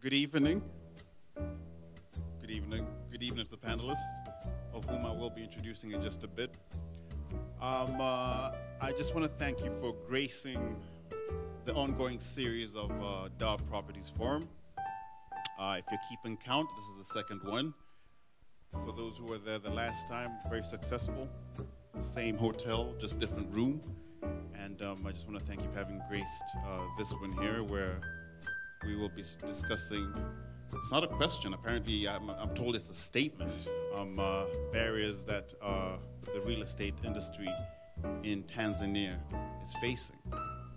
Good evening. Good evening. Good evening to the panelists, of whom I will be introducing in just a bit. I just want to thank you for gracing the ongoing series of Darproperty Forum. If you're keeping count, this is the second one. For those who were there the last time, very successful. Same hotel, just different room. And I just want to thank you for having graced this one here, where we will be discussing, it's not a question, apparently I'm told it's a statement, barriers that the real estate industry in Tanzania is facing.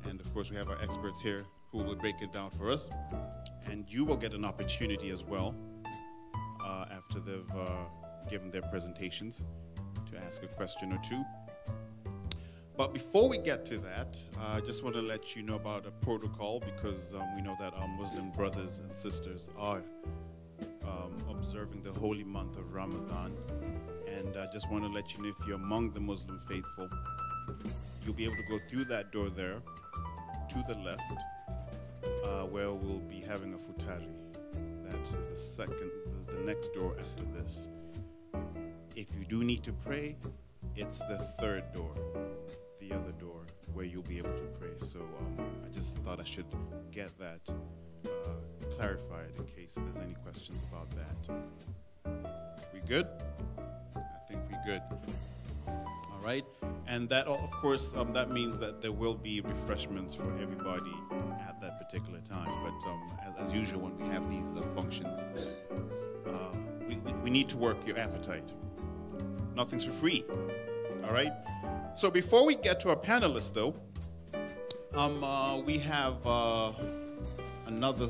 And of course we have our experts here who will break it down for us. And you will get an opportunity as well after they've given their presentations to ask a question or two. But before we get to that, I just want to let you know about a protocol, because we know that our Muslim brothers and sisters are observing the holy month of Ramadan. And I just want to let you know, if you're among the Muslim faithful, you'll be able to go through that door there to the left, where we'll be having a futari. That is the next door after this. If you do need to pray, it's the third door, the other door, where you'll be able to pray. So I just thought I should get that clarified in case there's any questions about that. We good? I think we good. All right. And that, of course, that means that there will be refreshments for everybody at that particular time. But as usual, when we have these functions, we need to work your appetite. Nothing's for free. All right. So before we get to our panelists, though, we have another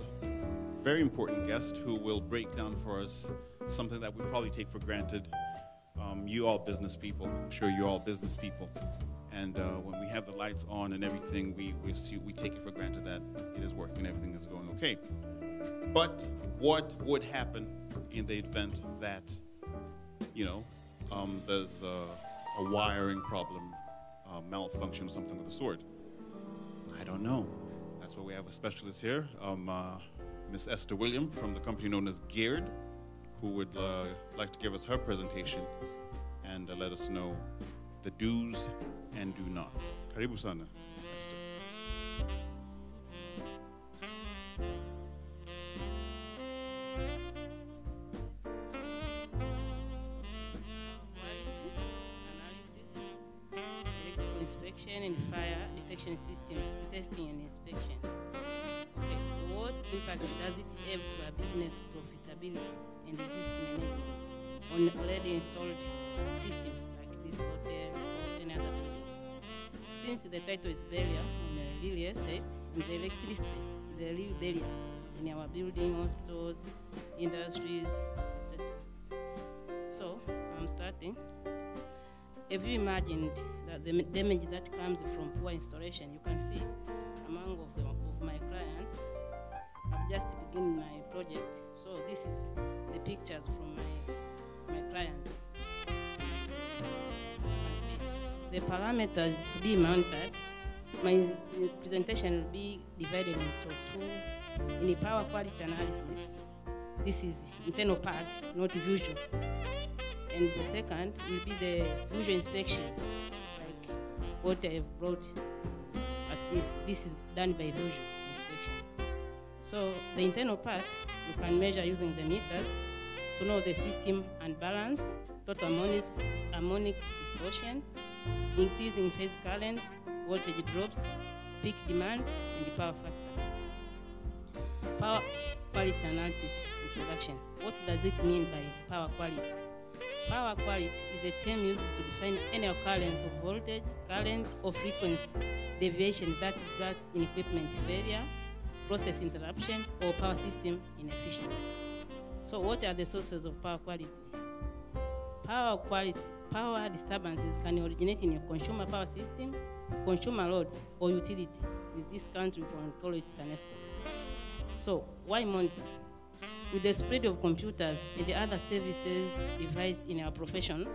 very important guest who will break down for us something that we probably take for granted. You all business people, I'm sure you're all business people. And when we have the lights on and everything, we take it for granted that it is working, everything is going okay. But what would happen in the event that, you know, there's a wiring problem, malfunction, or something of the sort? I don't know. That's why we have a specialist here, Miss Esther William from the company known as Geared, who would like to give us her presentation and let us know the do's and do nots. Karibu sana, Esther. Inspection and fire detection system, testing and inspection. Okay, what impact does it have to our business profitability and risk management on already installed system like this hotel or any other building? Since the title is barrier on real estate, and the electricity is the real barrier in our building, hospitals, industries, etc. So I'm starting. Have you imagined that the damage that comes from poor installation? You can see among of my clients, I've just begun my project. So this is the pictures from my clients. The parameters to be mounted, my presentation will be divided into two. In the power quality analysis, this is internal part, not visual. And the second will be the visual inspection, like what I have brought at this. This is done by visual inspection. So the internal part, you can measure using the meters to know the system unbalanced, total harmonic distortion, increasing phase current, voltage drops, peak demand, and the power factor. Power quality analysis introduction. What does it mean by power quality? Power quality is a term used to define any occurrence of voltage, current, or frequency deviation that results in equipment failure, process interruption, or power system inefficiency. So what are the sources of power quality? Power disturbances can originate in your consumer power system, consumer loads, or utility. In this country, we can call it TANESCO. So why monitor? With the spread of computers and the other services devised in our profession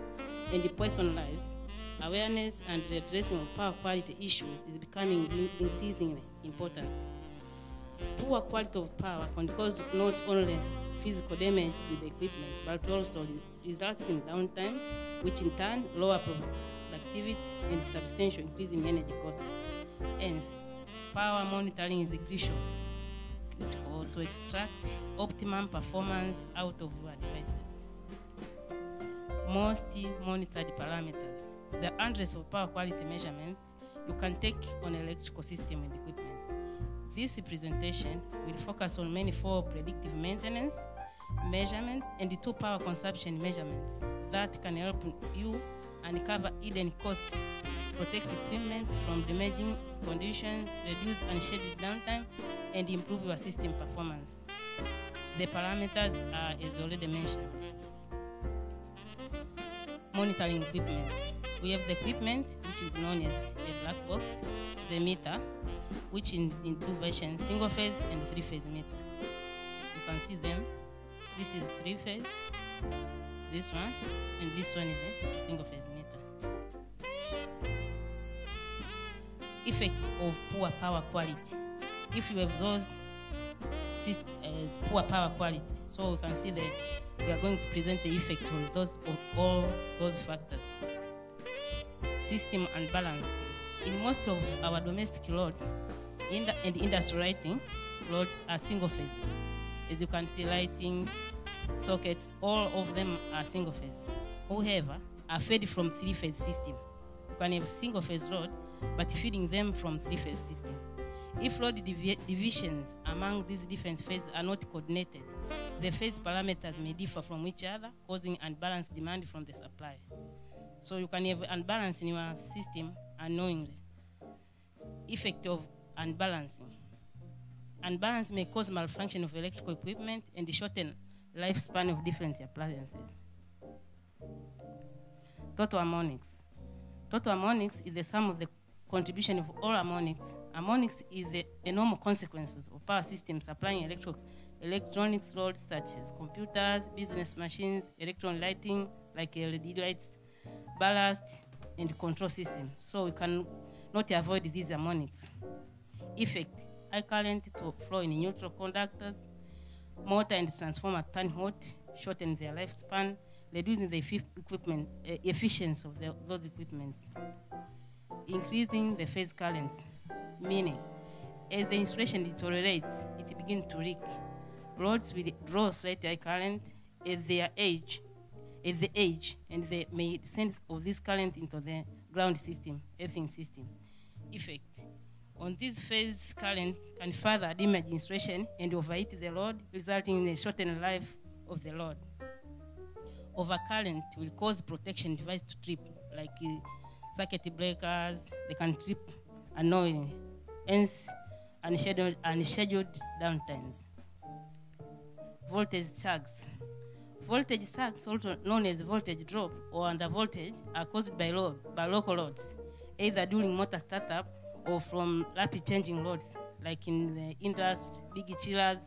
and the personal lives, awareness and the addressing of power quality issues is becoming increasingly important. Poor quality of power can cause not only physical damage to the equipment, but also results in downtime, which in turn lower productivity and substantial increase in energy costs. Hence, power monitoring is crucial to extract optimum performance out of your devices. Most monitored parameters. The hundreds of power quality measurements you can take on electrical system and equipment. This presentation will focus on many four predictive maintenance measurements and the 2 power consumption measurements that can help you uncover hidden costs, protect equipment from damaging conditions, reduce unscheduled downtime, and improve your system performance. The parameters are as already mentioned. Monitoring equipment. We have the equipment, which is known as a black box, the meter, which in 2 versions, single phase and 3-phase meter. You can see them. This is 3-phase, this one, and this one is a single phase meter. Effect of poor power quality. If you have those as poor power quality, so we can see that we are going to present the effect on all those factors. System unbalance. In most of our domestic loads and industry lighting loads are single phases. As you can see, lightings, sockets, all of them are single phase. However, are fed from 3-phase system. You can have single phase load, but feeding them from 3-phase system. If load divisions among these different phases are not coordinated, the phase parameters may differ from each other, causing unbalanced demand from the supply. So you can have unbalance in your system unknowingly. Effect of unbalancing. Unbalance may cause malfunction of electrical equipment and shorten lifespan of different appliances. Total harmonics. Total harmonics is the sum of the contribution of all harmonics. Harmonics is the normal consequences of power systems supplying electronics loads such as computers, business machines, electron lighting like LED lights, ballast, and control system. So we can not avoid these harmonics. Effect. High current to flow in neutral conductors. Motor and transformer turn hot, shorten their lifespan, reducing the efficiency of those equipments. Increasing the phase currents, meaning as the insulation deteriorates, it begins to leak. Rods will draw slightly high current as they age, and they may send of this current into the ground system, earthing system. Effect. On this phase current can further damage insulation and overheat the load, resulting in a shortened life of the load. Overcurrent will cause protection device to trip, like circuit breakers. They can trip unknowingly, hence unscheduled downtimes. Voltage sags. Voltage sags, also known as voltage drop or under voltage, are caused by local loads, either during motor startup or from rapid changing loads, like in the industry, big chillers.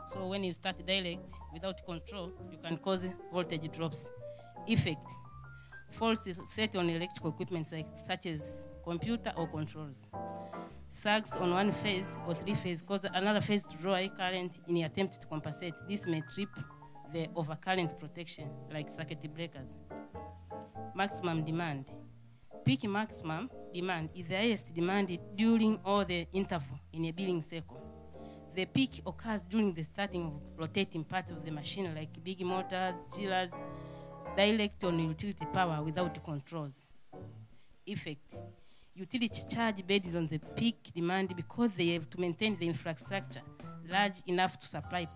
So when you start direct without control, you can cause voltage drops. Effect. Faults set on electrical equipment such as computer or controls. Sags on one phase or 3-phase cause another phase to draw high current in an attempt to compensate. This may trip the overcurrent protection, like circuit breakers. Maximum demand. Peak maximum demand is the highest demand during all the interval in a billing cycle. The peak occurs during the starting of rotating parts of the machine, like big motors, chillers, direct on utility power without controls. Effect. Utilities charge based on the peak demand because they have to maintain the infrastructure large enough to supply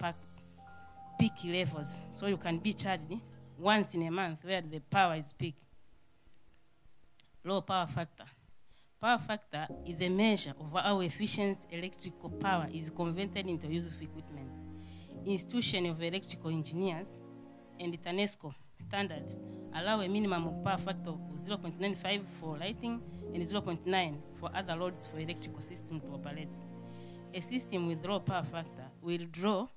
peak levels. So you can be charged once in a month where the power is peak. Low power factor. Power factor is a measure of how efficient electrical power is converted into useful equipment. Institution of electrical engineers and the TANESCO standards allow a minimum of power factor of 0.95 for lighting and 0.9 for other loads for electrical system to operate. A system with low power factor will draw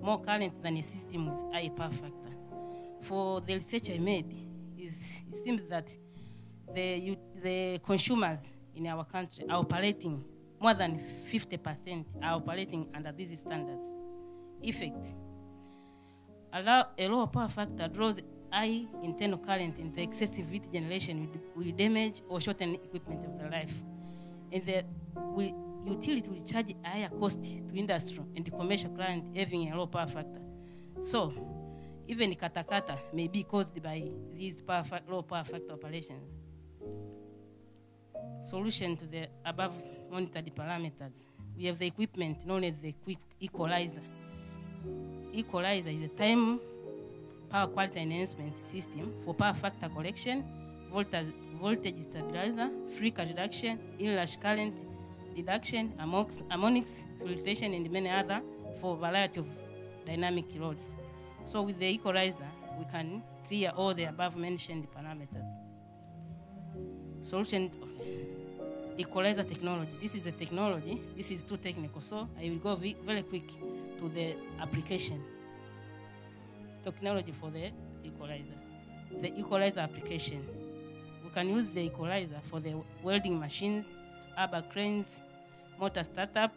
more current than a system with high power factor. For the research I made, it seems that the consumers in our country are operating, more than 50% are operating under these standards. Effect. A low power factor draws high internal current, and the excessive heat generation will damage or shorten equipment of the life. And the utility will charge a higher cost to industry and the commercial client having a low power factor. So, even katakata may be caused by these low power factor operations. Solution to the above monitored parameters. We have the equipment known as the quick equalizer. Equalizer is a time power quality enhancement system for power factor correction, voltage stabilizer, flicker reduction, inrush current reduction, harmonics, filtration, and many other for a variety of dynamic loads. So with the equalizer, we can clear all the above mentioned parameters. Solution, equalizer technology. This is a technology. This is too technical, so I will go very quick to the application. Technology for the equalizer. The equalizer application. We can use the equalizer for the welding machines, urban cranes, motor startup,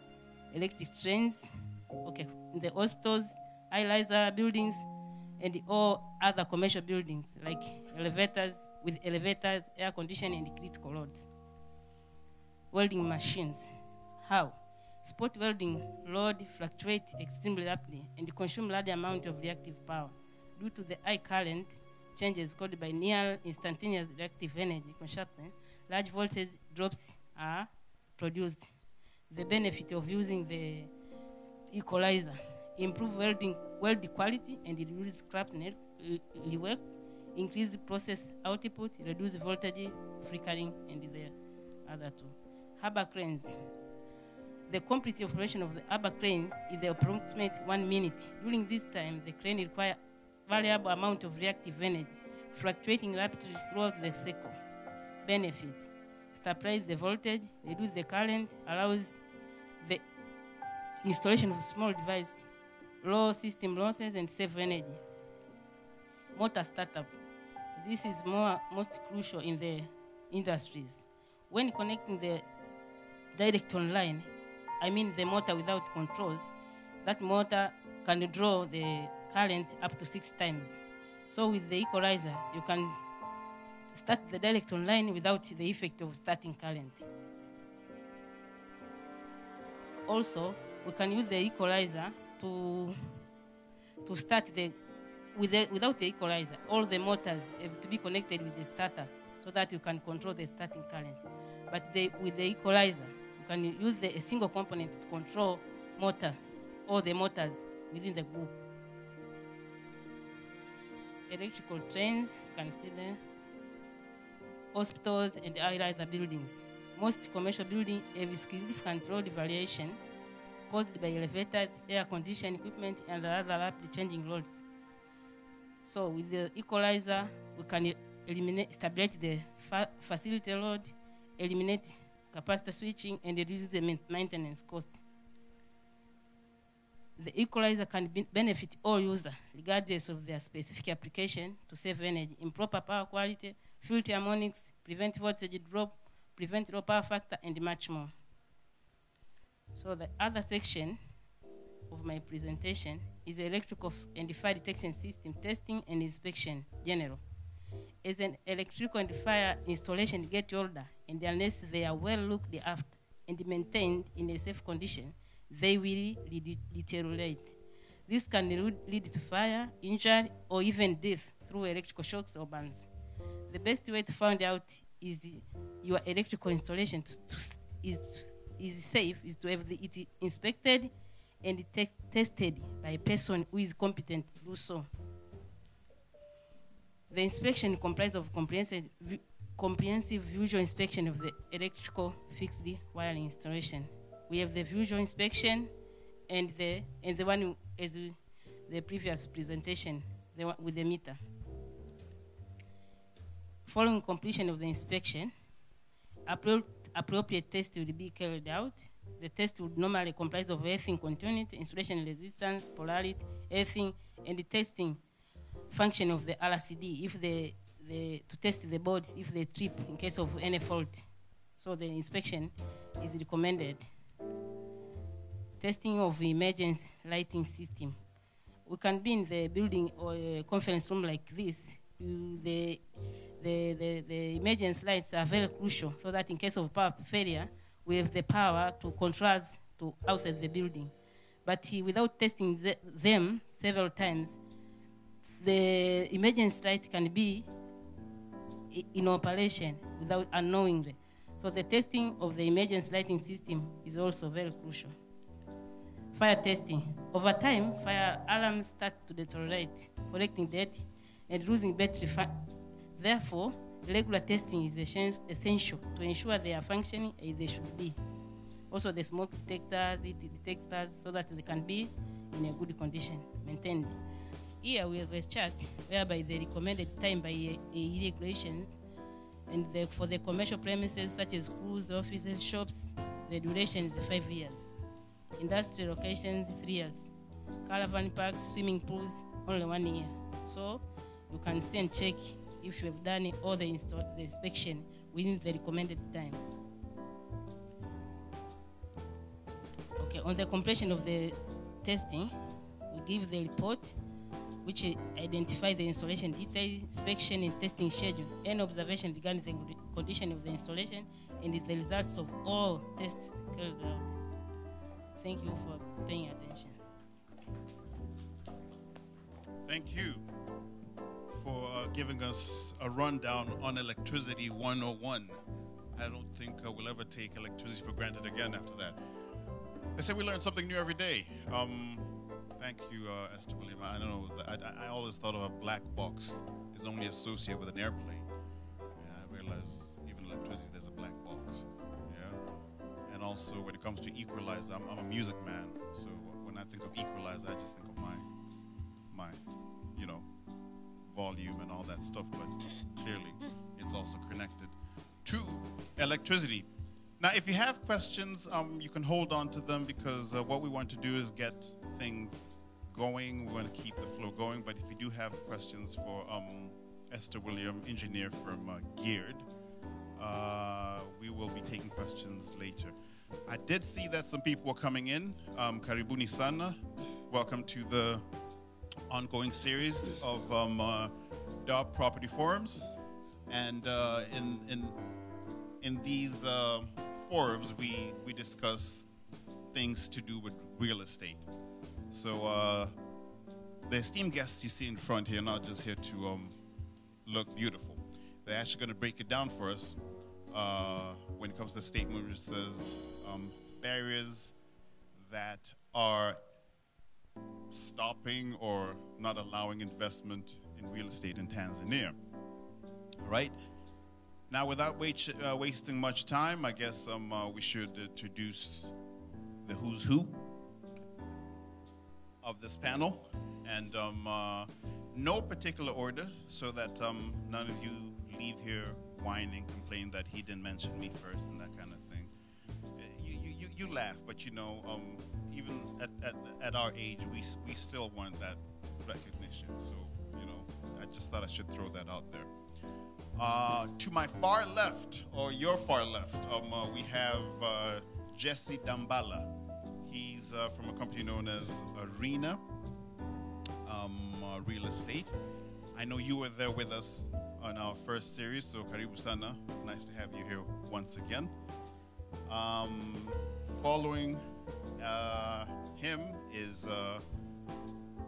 electric trains, the hospitals, high-riser buildings, and all other commercial buildings like elevators, air conditioning, and critical loads. Welding machines. How? Spot welding load fluctuates extremely rapidly and consume large amount of reactive power. Due to the high current changes caused by near instantaneous reactive energy consumption, large voltage drops are produced. The benefit of using the equalizer: improve weld quality and reduce scrap rework, increase process output, reduce voltage flickering, and the other two. Harbor cranes. The complete operation of the harbor crane is approximately 1 minute. During this time, the crane requires variable amount of reactive energy, fluctuating rapidly throughout the cycle. Benefit: stabilize the voltage, reduce the current, allows the installation of small device, low system losses, and save energy. Motor startup. This is most crucial in the industries. When connecting the direct online, I mean the motor without controls, that motor can draw the current up to 6 times. So with the equalizer, you can start the direct online without the effect of starting current. Also, we can use the equalizer to start without the equalizer, all the motors have to be connected with the starter so that you can control the starting current. But with the equalizer, you can use a single component to control all the motors within the group. Electrical trains, you can see there. Hospitals and high-riser buildings. Most commercial buildings have significant load variation caused by elevators, air conditioning equipment, and other rapidly changing loads. So with the equalizer, we can stabilize the facility load, eliminate capacity switching, and reduce the maintenance cost. The equalizer can benefit all users, regardless of their specific application, to save energy, improve power quality, filter harmonics, prevent voltage drop, prevent low power factor, and much more. So the other section of my presentation is electrical and fire detection system testing and inspection general. As an electrical and fire installation get older, and unless they are well looked after and maintained in a safe condition, they will deteriorate. This can lead to fire, injury, or even death through electrical shocks or burns. The best way to find out is your electrical installation is safe is to have it inspected and tested by a person who is competent to do so. The inspection comprises of comprehensive visual inspection of the electrical fixed wiring installation. We have the visual inspection and the one as the previous presentation, the one with the meter. Following completion of the inspection, appropriate test will be carried out. The test would normally comprise of earthing continuity, insulation resistance, polarity, earthing, and the testing function of the RCD to test the boards if they trip in case of any fault. So the inspection is recommended. Testing of emergency lighting system. We can be in the building or a conference room like this. The emergency lights are very crucial so that in case of power failure, we have the power to contrast to outside the building. But without testing them several times, the emergency light can be in operation without unknowingly. So the testing of the emergency lighting system is also very crucial. Fire testing. Over time, fire alarms start to deteriorate, collecting dirt and losing battery. Therefore, regular testing is essential to ensure they are functioning as they should be. Also, the smoke detectors, heat detectors, so that they can be in a good condition, maintained. Here we have a chart whereby the recommended time by regulations, and for the commercial premises such as schools, offices, shops, the duration is 5 years. Industrial locations, 3 years. Caravan parks, swimming pools, only 1 year. So you can see and check if you have done all the inspection within the recommended time. Okay, on the completion of the testing, we give the report which identify the installation detail, inspection and testing schedule, and observation regarding the condition of the installation and the results of all tests carried out. Thank you for paying attention. Thank you for giving us a rundown on Electricity 101. I don't think we'll ever take electricity for granted again after that. They say we learn something new every day. Thank you, Esther William. I don't know, I always thought of a black box is only associated with an airplane. Yeah, I realize even electricity, there's a black box. Yeah. And also when it comes to equalizer, I'm a music man, so when I think of equalizer, I just think of my volume and all that stuff, but clearly it's also connected to electricity. Now, if you have questions, you can hold on to them, because what we want to do is get things going. We want to keep the flow going, but if you do have questions for Esther William, engineer from Geared, we will be taking questions later. I did see that some people were coming in. Karibuni sana. Welcome to the ongoing series of Darproperty Forums. And in these forums, we discuss things to do with real estate. So the esteemed guests you see in front here are not just here to look beautiful. They're actually going to break it down for us when it comes to the statement which says barriers that are stopping or not allowing investment in real estate in Tanzania. All right? Now, without wasting much time, I guess we should introduce the who's who of this panel, and no particular order, so that none of you leave here whining, complaining that he didn't mention me first and that kind of thing. You laugh, but even at our age, we still want that recognition. So I just thought I should throw that out there. To my far left, or your far left, we have Jesse Dambala. He's from a company known as Arena Real Estate. I know you were there with us on our first series, so karibu sana. Nice to have you here once again. Following him is,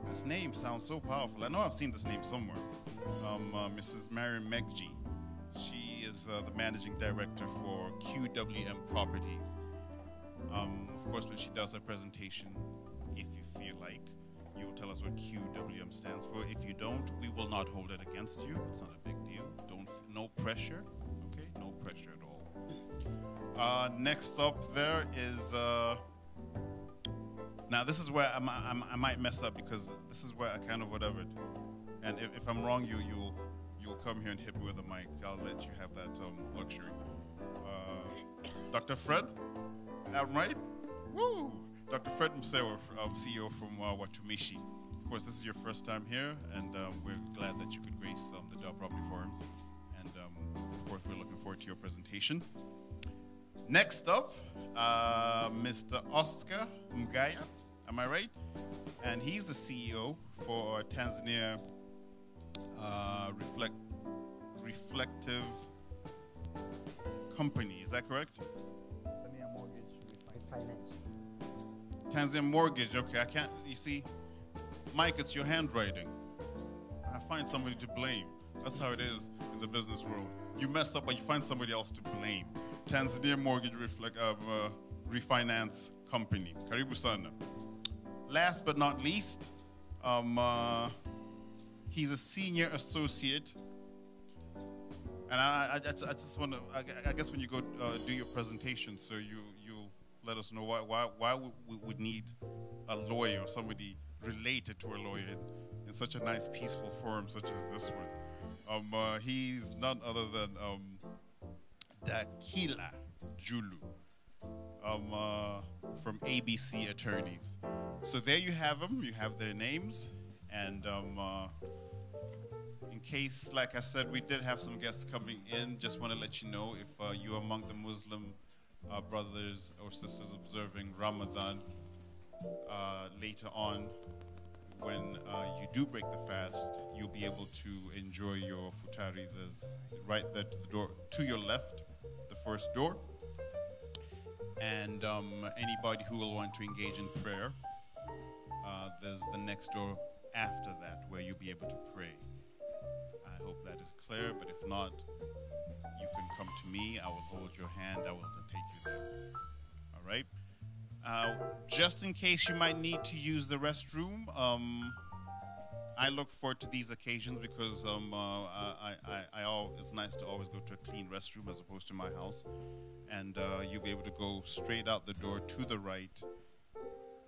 this name sounds so powerful. I know I've seen this name somewhere. Mrs. Mariam Megji. She is the managing director for QWM Properties. Of course, when she does her presentation, if you feel like you will tell us what QWM stands for. If you don't, we will not hold it against you. It's not a big deal. No pressure. Okay, no pressure at all. Next up there is. Now this is where I might mess up because this is where I kind of whatever. And if I'm wrong, you'll come here and hit me with a mic. I'll let you have that luxury. Dr. Fred, am I right? Woo! Dr. Fred Msewa, CEO from Watumishi. Of course, this is your first time here, and we're glad that you could grace the Darproperty Forums. And of course, we're looking forward to your presentation. Next up, Mr. Oscar Mgaya, am I right? And he's the CEO for Tanzania Reflective Company. Is that correct? Tanzania Mortgage Refinance. Tanzania Mortgage. Okay, I can't. You see, Mike, it's your handwriting. I find somebody to blame. That's how it is in the business world. You mess up, but you find somebody else to blame. Tanzania Mortgage Refinance Company. Karibu sana. Last but not least, he's a senior associate. And I just want to, I guess when you go do your presentation, so you'll let us know why we would need a lawyer or somebody related to a lawyer in such a nice, peaceful forum such as this one. He's none other than Dakila Julu from ABC Attorneys. So there you have them. You have their names. And in case, like I said, we did have some guests coming in. Just want to let you know if you're among the Muslim brothers or sisters observing Ramadan later on, when you do break the fast, you'll be able to enjoy your futari. There's right there to the door, to your left, the first door. And anybody who will want to engage in prayer, there's the next door after that where you'll be able to pray. I hope that is clear, but if not, you can come to me. I will hold your hand. I will take you there. All right? Just in case you might need to use the restroom, I look forward to these occasions because it's nice to always go to a clean restroom as opposed to my house. And you'll be able to go straight out the door to the right,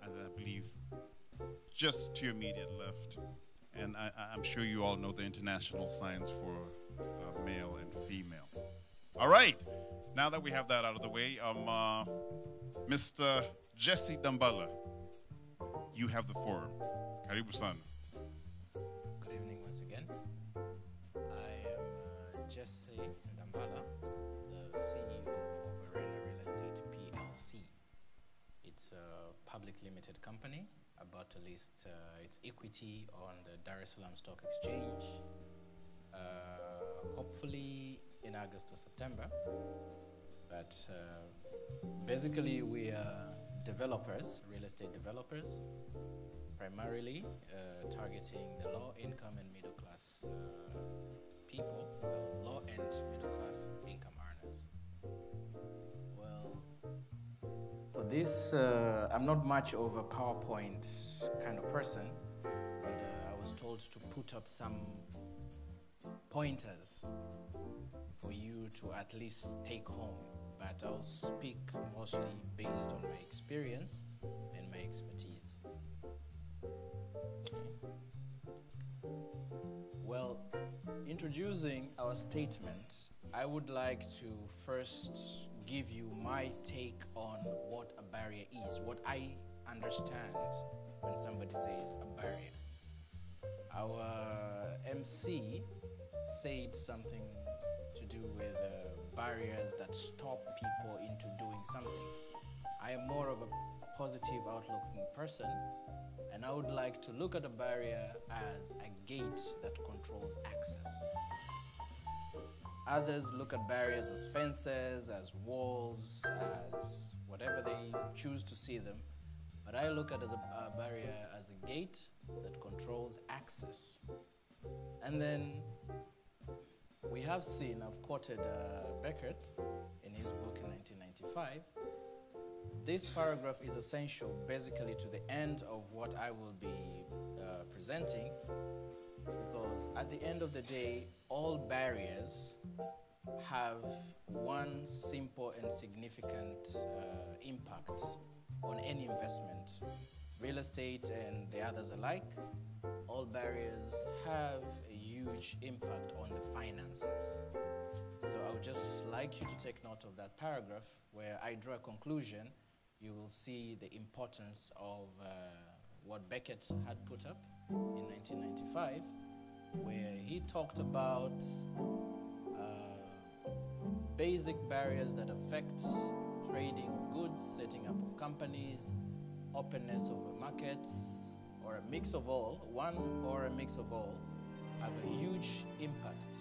and I believe just to your immediate left. And I'm sure you all know the international signs for male and female. All right, now that we have that out of the way, Mr. Jesse Dambala, you have the forum. Karibu sana. Good evening once again. I am Jesse Dambala, the CEO of Arena Real Estate PLC. It's a public limited company about to list its equity on the Dar es Salaam Stock Exchange, hopefully in August or September. But basically we are developers, real estate developers, primarily targeting the low income and middle class people, low end middle class income earners. Well, for this, I'm not much of a PowerPoint kind of person, but I was told to put up some pointers for you to at least take home. But I'll speak mostly based on my experience and my expertise. Well, introducing our statement, I would like to first give you my take on what a barrier is, what I understand when somebody says a barrier. Our MC said something to do with barriers that stop people into doing something. I am more of a positive outlooking person, and I would like to look at a barrier as a gate that controls access. Others look at barriers as fences, as walls, as whatever they choose to see them. But I look at a barrier as a gate that controls access. And then we have seen, I've quoted Beckett in his book in 1995, this paragraph is essential basically to the end of what I will be presenting, because at the end of the day, all barriers have one simple and significant impact on any investment, real estate and the others alike. All barriers have a huge impact on the finances. So I would just like you to take note of that paragraph where I draw a conclusion. You will see the importance of what Beckett had put up in 1995, where he talked about basic barriers that affect trading of goods, setting up of companies, openness of a market, or a mix of all, one or a mix of all, have a huge impact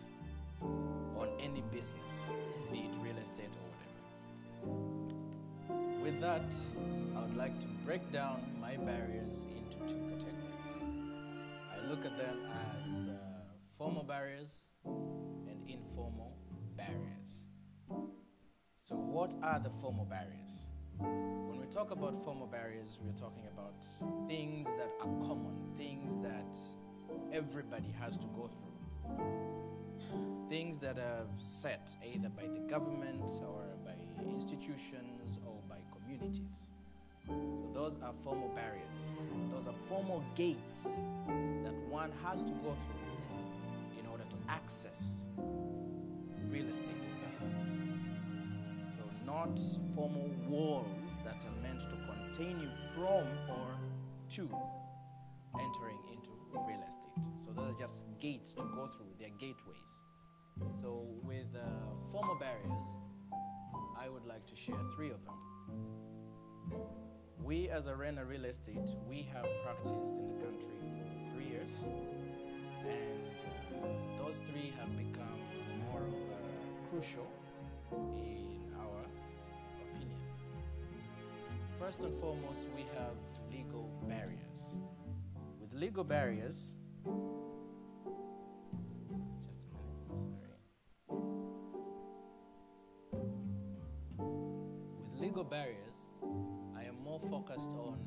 on any business, be it real estate or whatever. With that, I would like to break down my barriers into two categories. I look at them as formal barriers and informal barriers. So what are the formal barriers? When we talk about formal barriers, we're talking about things that are common, things that everybody has to go through, things that are set either by the government or by institutions or by communities. So those are formal barriers. Those are formal gates that one has to go through in order to access real estate investments. Not formal walls that are meant to contain you from or to entering into real estate. So those are just gates to go through, they're gateways. So with formal barriers, I would like to share three of them. We as Arena Real Estate, we have practiced in the country for 3 years, and those three have become more of crucial in First and foremost, we have legal barriers. With legal barriers, just a minute, sorry. With legal barriers, I am more focused on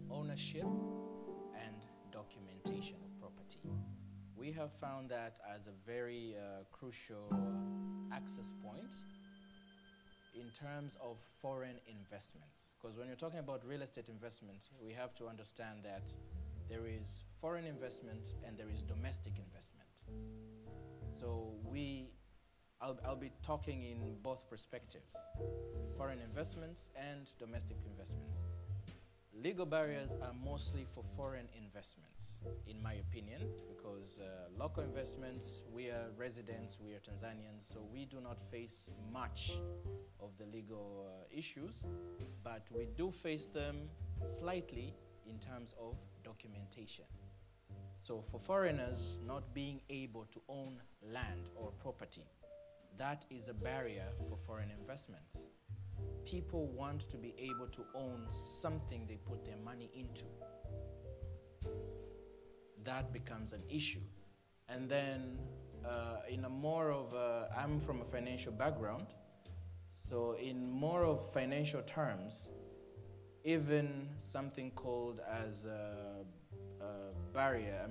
ownership and documentation of property. We have found that as a very crucial access point in terms of foreign investments. Because when you're talking about real estate investment, we have to understand that there is foreign investment and there is domestic investment. So I'll be talking in both perspectives, foreign investments and domestic investments. Legal barriers are mostly for foreign investments, in my opinion, because local investments, we are residents, we are Tanzanians, so we do not face much of the legal issues, but we do face them slightly in terms of documentation. So for foreigners not being able to own land or property, that is a barrier for foreign investments. People want to be able to own something they put their money into. That becomes an issue. And then in a more of I'm from a financial background, so in more of financial terms, even something called as barrier,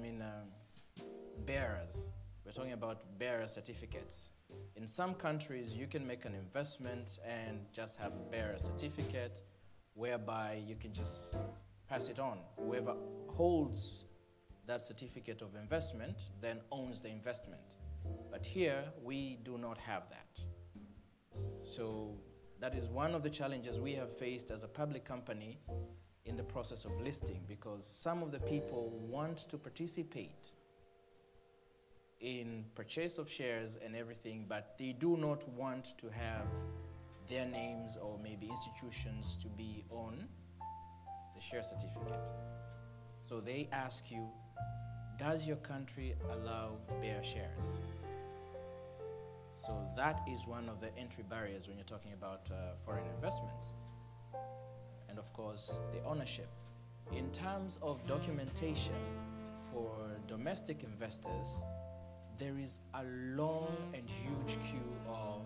bearers. We're talking about bearer certificates. In some countries, you can make an investment and just have a bearer certificate whereby you can just pass it on. Whoever holds that certificate of investment then owns the investment. But here, we do not have that. So that is one of the challenges we have faced as a public company in the process of listing, because some of the people want to participate in purchase of shares and everything, but they do not want to have their names or maybe institutions to be on the share certificate. So they ask you, does your country allow bearer shares? So that is one of the entry barriers when you're talking about foreign investments. And of course, the ownership. In terms of documentation for domestic investors, there is a long and huge queue of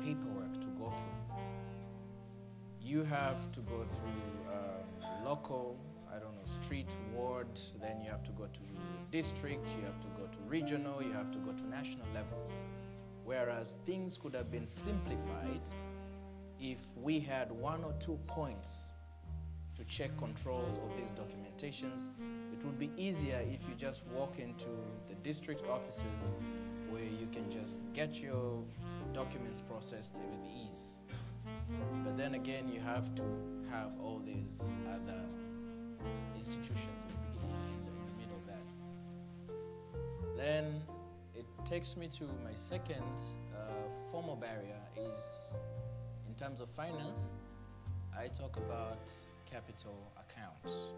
paperwork to go through. you have to go through local, I don't know, street, ward, then you have to go to district, you have to go to regional, you have to go to national levels. Whereas things could have been simplified if we had 1 or 2 points to check controls of these documentations. It would be easier if you just walk into the district offices where you can just get your documents processed with ease. But then again, you have to have all these other institutions in the middle of that. Then it takes me to my second formal barrier is, in terms of finance, I talk about capital accounts.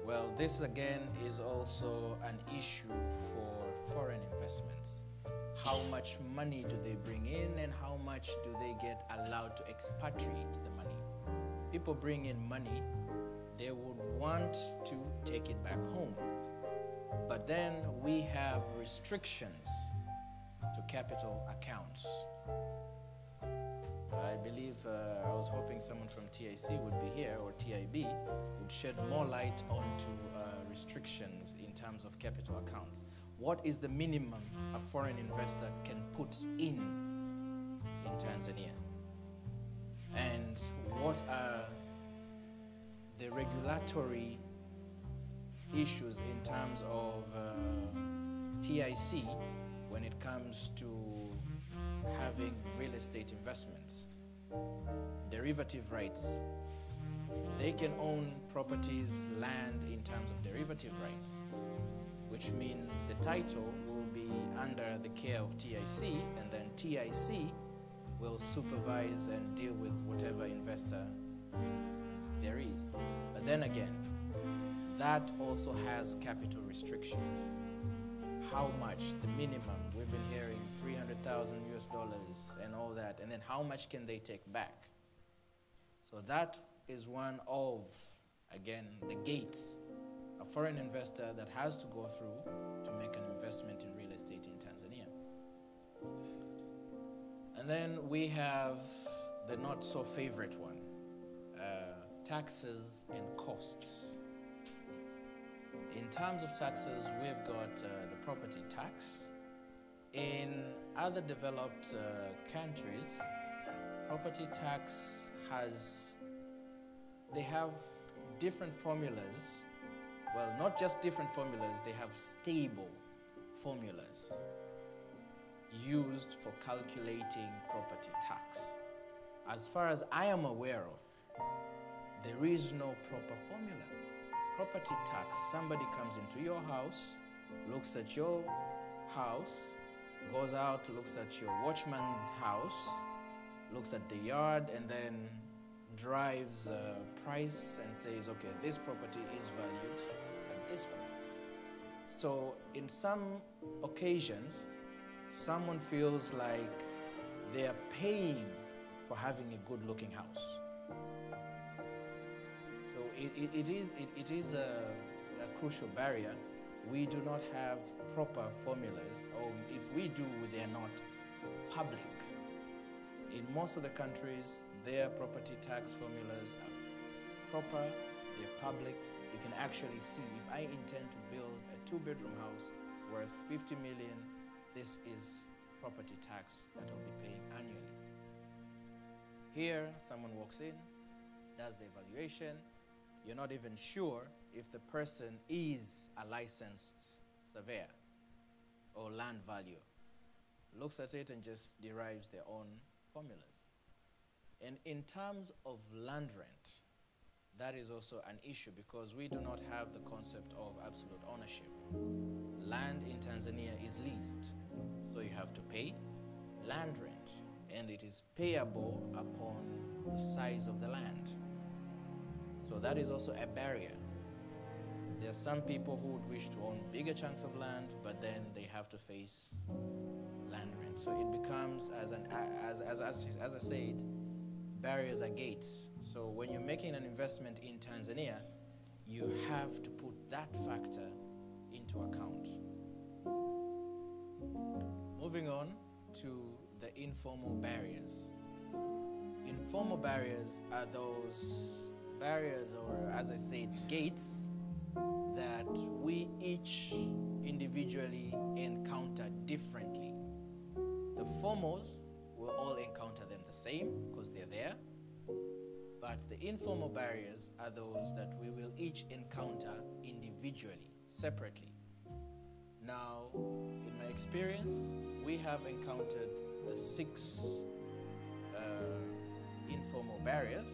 Well, this again is also an issue for foreign investments. How much money do they bring in and how much do they get allowed to expatriate the money? People bring in money, they would want to take it back home. But then we have restrictions to capital accounts. I believe, I was hoping someone from TIC would be here, or TIB, would shed more light onto restrictions in terms of capital accounts. What is the minimum a foreign investor can put in Tanzania? And what are the regulatory issues in terms of TIC when it comes to having real estate investments? Derivative rights. They can own properties, land in terms of derivative rights, which means the title will be under the care of TIC, and then TIC will supervise and deal with whatever investor there is. But then again, that also has capital restrictions. How much, the minimum, we've been hearing $300,000 and all that, and then how much can they take back? So that is one of, again, the gates a foreign investor that has to go through to make an investment in real estate in Tanzania. And then we have the not so favorite one, taxes and costs. In terms of taxes, we've got the property tax. In other developed countries, property tax they have different formulas. Well, not just different formulas, they have stable formulas used for calculating property tax. As far as I am aware of, there is no proper formula. Property tax, somebody comes into your house, looks at your house, goes out, looks at your watchman's house, looks at the yard, and then drives a price and says, okay, this property is valued at this point. So in some occasions, someone feels like they're paying for having a good-looking house. So it is a crucial barrier. We do not have proper formulas, or if we do, they're not public. In most of the countries, their property tax formulas are proper, they're public. You can actually see, if I intend to build a 2-bedroom house worth 50 million, this is property tax that I'll be paying annually. Here, someone walks in, does the evaluation. You're not even sure if the person is a licensed surveyor or land valuer. Looks at it and just derives their own formulas. And in terms of land rent, that is also an issue because we do not have the concept of absolute ownership. Land in Tanzania is leased, so you have to pay land rent, and it is payable upon the size of the land. So that is also a barrier. There are some people who would wish to own bigger chunks of land, but then they have to face land rent. So it becomes, as I said, barriers are gates. So when you're making an investment in Tanzania, you have to put that factor into account. Moving on to the informal barriers. Informal barriers are those barriers, or as I said, gates that we each individually encounter differently. The formals will all encounter them the same because they're there, but the informal barriers are those that we will each encounter individually, separately. Now, in my experience, we have encountered the 6 informal barriers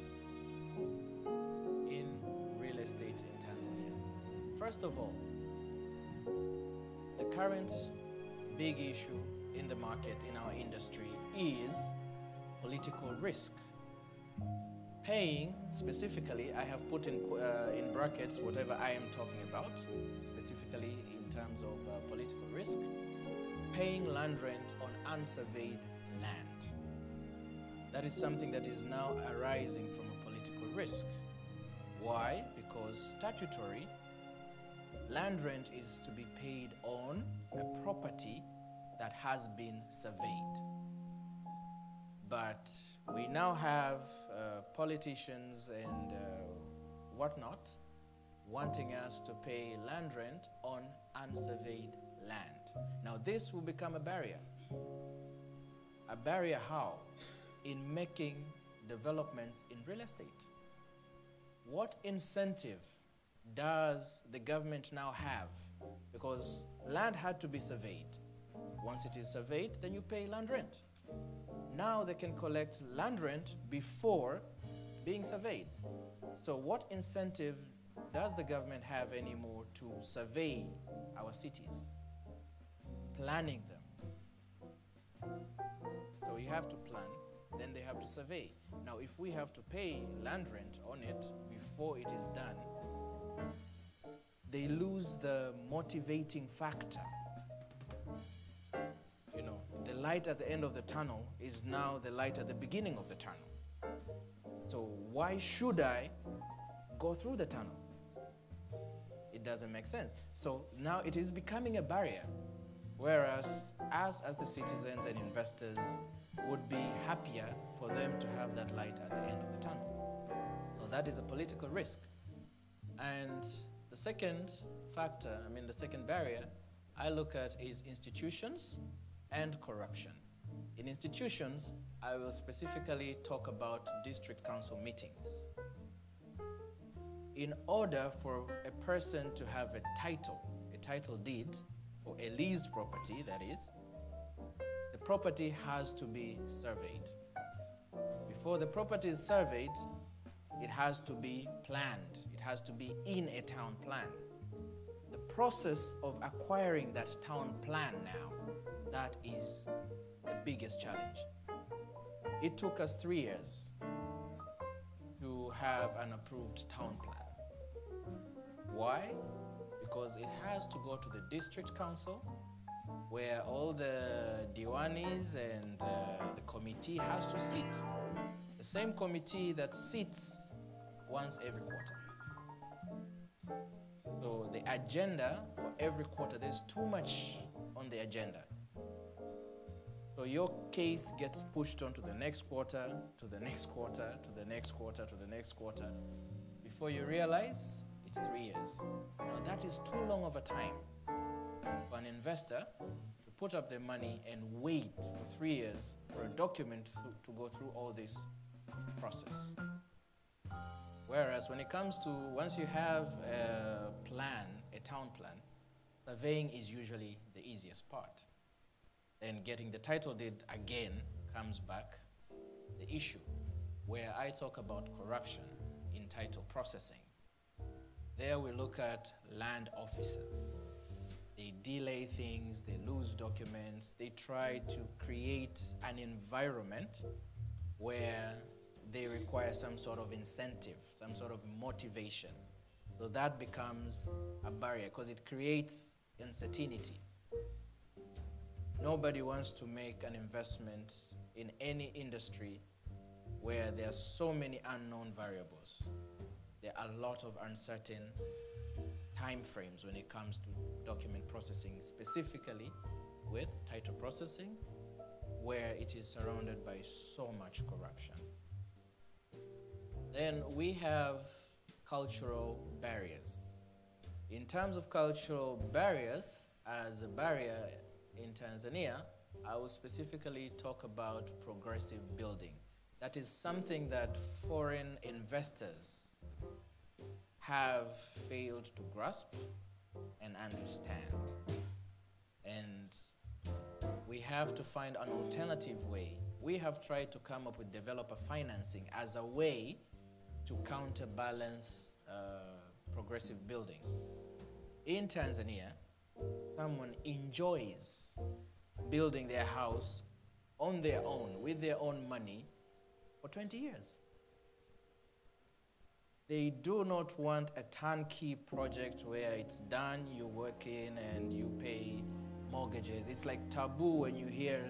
in real estate in Tanzania. First of all, the current big issue in the market, in our industry, is political risk. Paying, specifically, I have put in brackets whatever I am talking about, specifically in terms of political risk, paying land rent on unsurveyed land. That is something that is now arising from a political risk. Why? Because statutory, land rent is to be paid on a property that has been surveyed. But we now have politicians and whatnot wanting us to pay land rent on unsurveyed land. Now this will become a barrier. A barrier how? In making developments in real estate. What incentive does the government now have? Because land had to be surveyed. Once it is surveyed, then you pay land rent. Now they can collect land rent before being surveyed. So what incentive does the government have anymore to survey our cities? Planning them. So you have to plan, then they have to survey. Now if we have to pay land rent on it before it is done, they lose the motivating factor. You know, the light at the end of the tunnel is now the light at the beginning of the tunnel. So why should I go through the tunnel? It doesn't make sense. So now it is becoming a barrier, whereas us as the citizens and investors would be happier for them to have that light at the end of the tunnel. So that is a political risk. And the second factor, the second barrier I look at is institutions and corruption. In institutions, I will specifically talk about district council meetings. In order for a person to have a title deed for a leased property, that is, the property has to be surveyed. Before the property is surveyed, it has to be planned. It has to be in a town plan. The process of acquiring that town plan now, that is the biggest challenge. It took us 3 years to have an approved town plan. Why? Because it has to go to the district council, where all the diwanis and the committee has to sit. The same committee that sits once every quarter. So the agenda for every quarter, there's too much on the agenda. So your case gets pushed on to the next quarter, to the next quarter, to the next quarter, to the next quarter. Before you realize, it's 3 years. Now that is too long of a time for an investor to put up their money and wait for 3 years for a document to go through all this process. Whereas when it comes to, once you have a plan, a town plan, surveying is usually the easiest part. Then getting the title deed again comes back the issue, where I talk about corruption in title processing. There we look at land officers. They delay things, they lose documents, they try to create an environment where they require some sort of incentive, some sort of motivation. So that becomes a barrier because it creates uncertainty. Nobody wants to make an investment in any industry where there are so many unknown variables. There are a lot of uncertain time frames when it comes to document processing, specifically with title processing, where it is surrounded by so much corruption. Then we have cultural barriers. In terms of cultural barriers, as a barrier in Tanzania, I will specifically talk about progressive building. That is something that foreign investors have failed to grasp and understand. And we have to find an alternative way. We have tried to come up with developer financing as a way to counterbalance progressive building. In Tanzania, someone enjoys building their house on their own, with their own money, for 20 years. They do not want a turnkey project where it's done, you work in and you pay mortgages. It's like taboo when you hear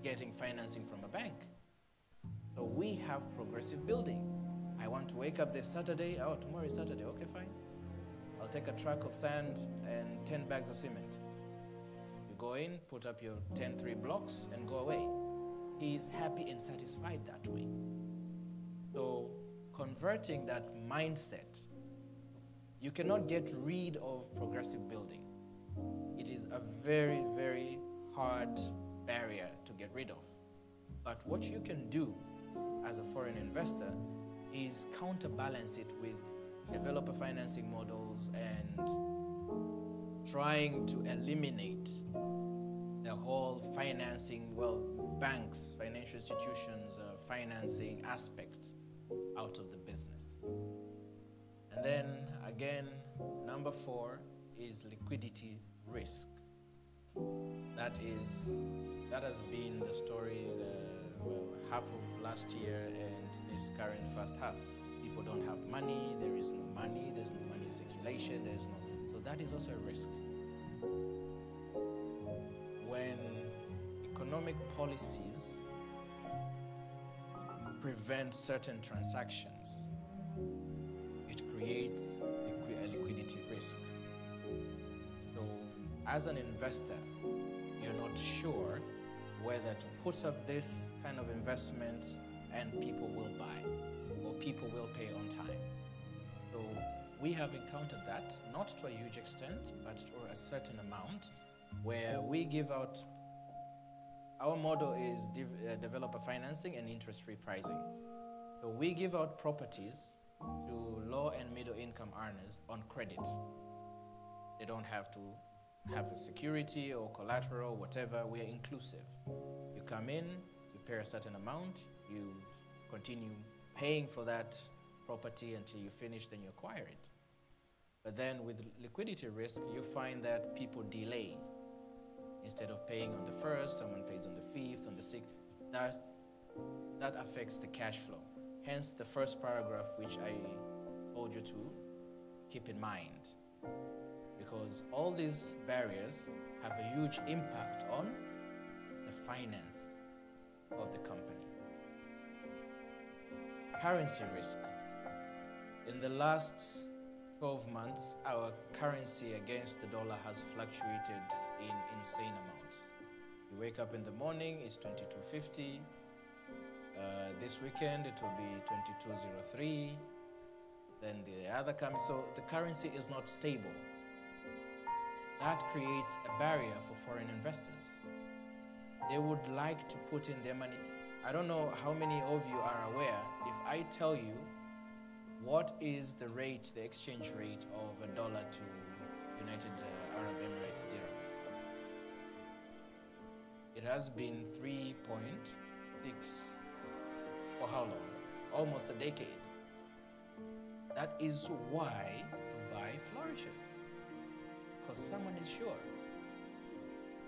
getting financing from a bank. So we have progressive building. I want to wake up this Saturday. Oh, tomorrow is Saturday. Okay, fine. I'll take a truck of sand and 10 bags of cement. You go in, put up your 10 blocks, and go away. He's happy and satisfied that way. So converting that mindset, you cannot get rid of progressive building. It is a very, very hard barrier to get rid of. But what you can do as a foreign investor is counterbalance it with developer financing models and trying to eliminate the whole financing, banks, financial institutions, financing aspect out of the business. And then again, number 4 is liquidity risk. That has been the story half of last year and this current first half. People don't have money, there is no money, there's no money in circulation, so that is also a risk. When economic policies prevent certain transactions, it creates a liquidity risk. So as an investor, you're not sure whether to put up this kind of investment and people will buy or people will pay on time. So we have encountered that, not to a huge extent, but to a certain amount, where we give out, our model is developer financing and interest-free pricing. So we give out properties to low and middle income earners on credit. They don't have to have a security or collateral, whatever. We are inclusive. You come in, you pay a certain amount, you continue paying for that property until you finish, then you acquire it. But then with liquidity risk, you find that people delay. Instead of paying on the 1st, someone pays on the 5th, on the 6th. That affects the cash flow. Hence the first paragraph, which I told you to keep in mind. Because all these barriers have a huge impact on the finance of the company. Currency risk. In the last 12 months, our currency against the dollar has fluctuated in insane amounts. You wake up in the morning, it's 22.50. This weekend, it will be 22.03. Then the other comes. So the currency is not stable. That creates a barrier for foreign investors. They would like to put in their money. I don't know how many of you are aware, if I tell you what is the rate, the exchange rate of $1 to United Arab Emirates dirhams. It has been 3.6 for how long? Almost a decade. That is why Dubai flourishes. Because someone is sure.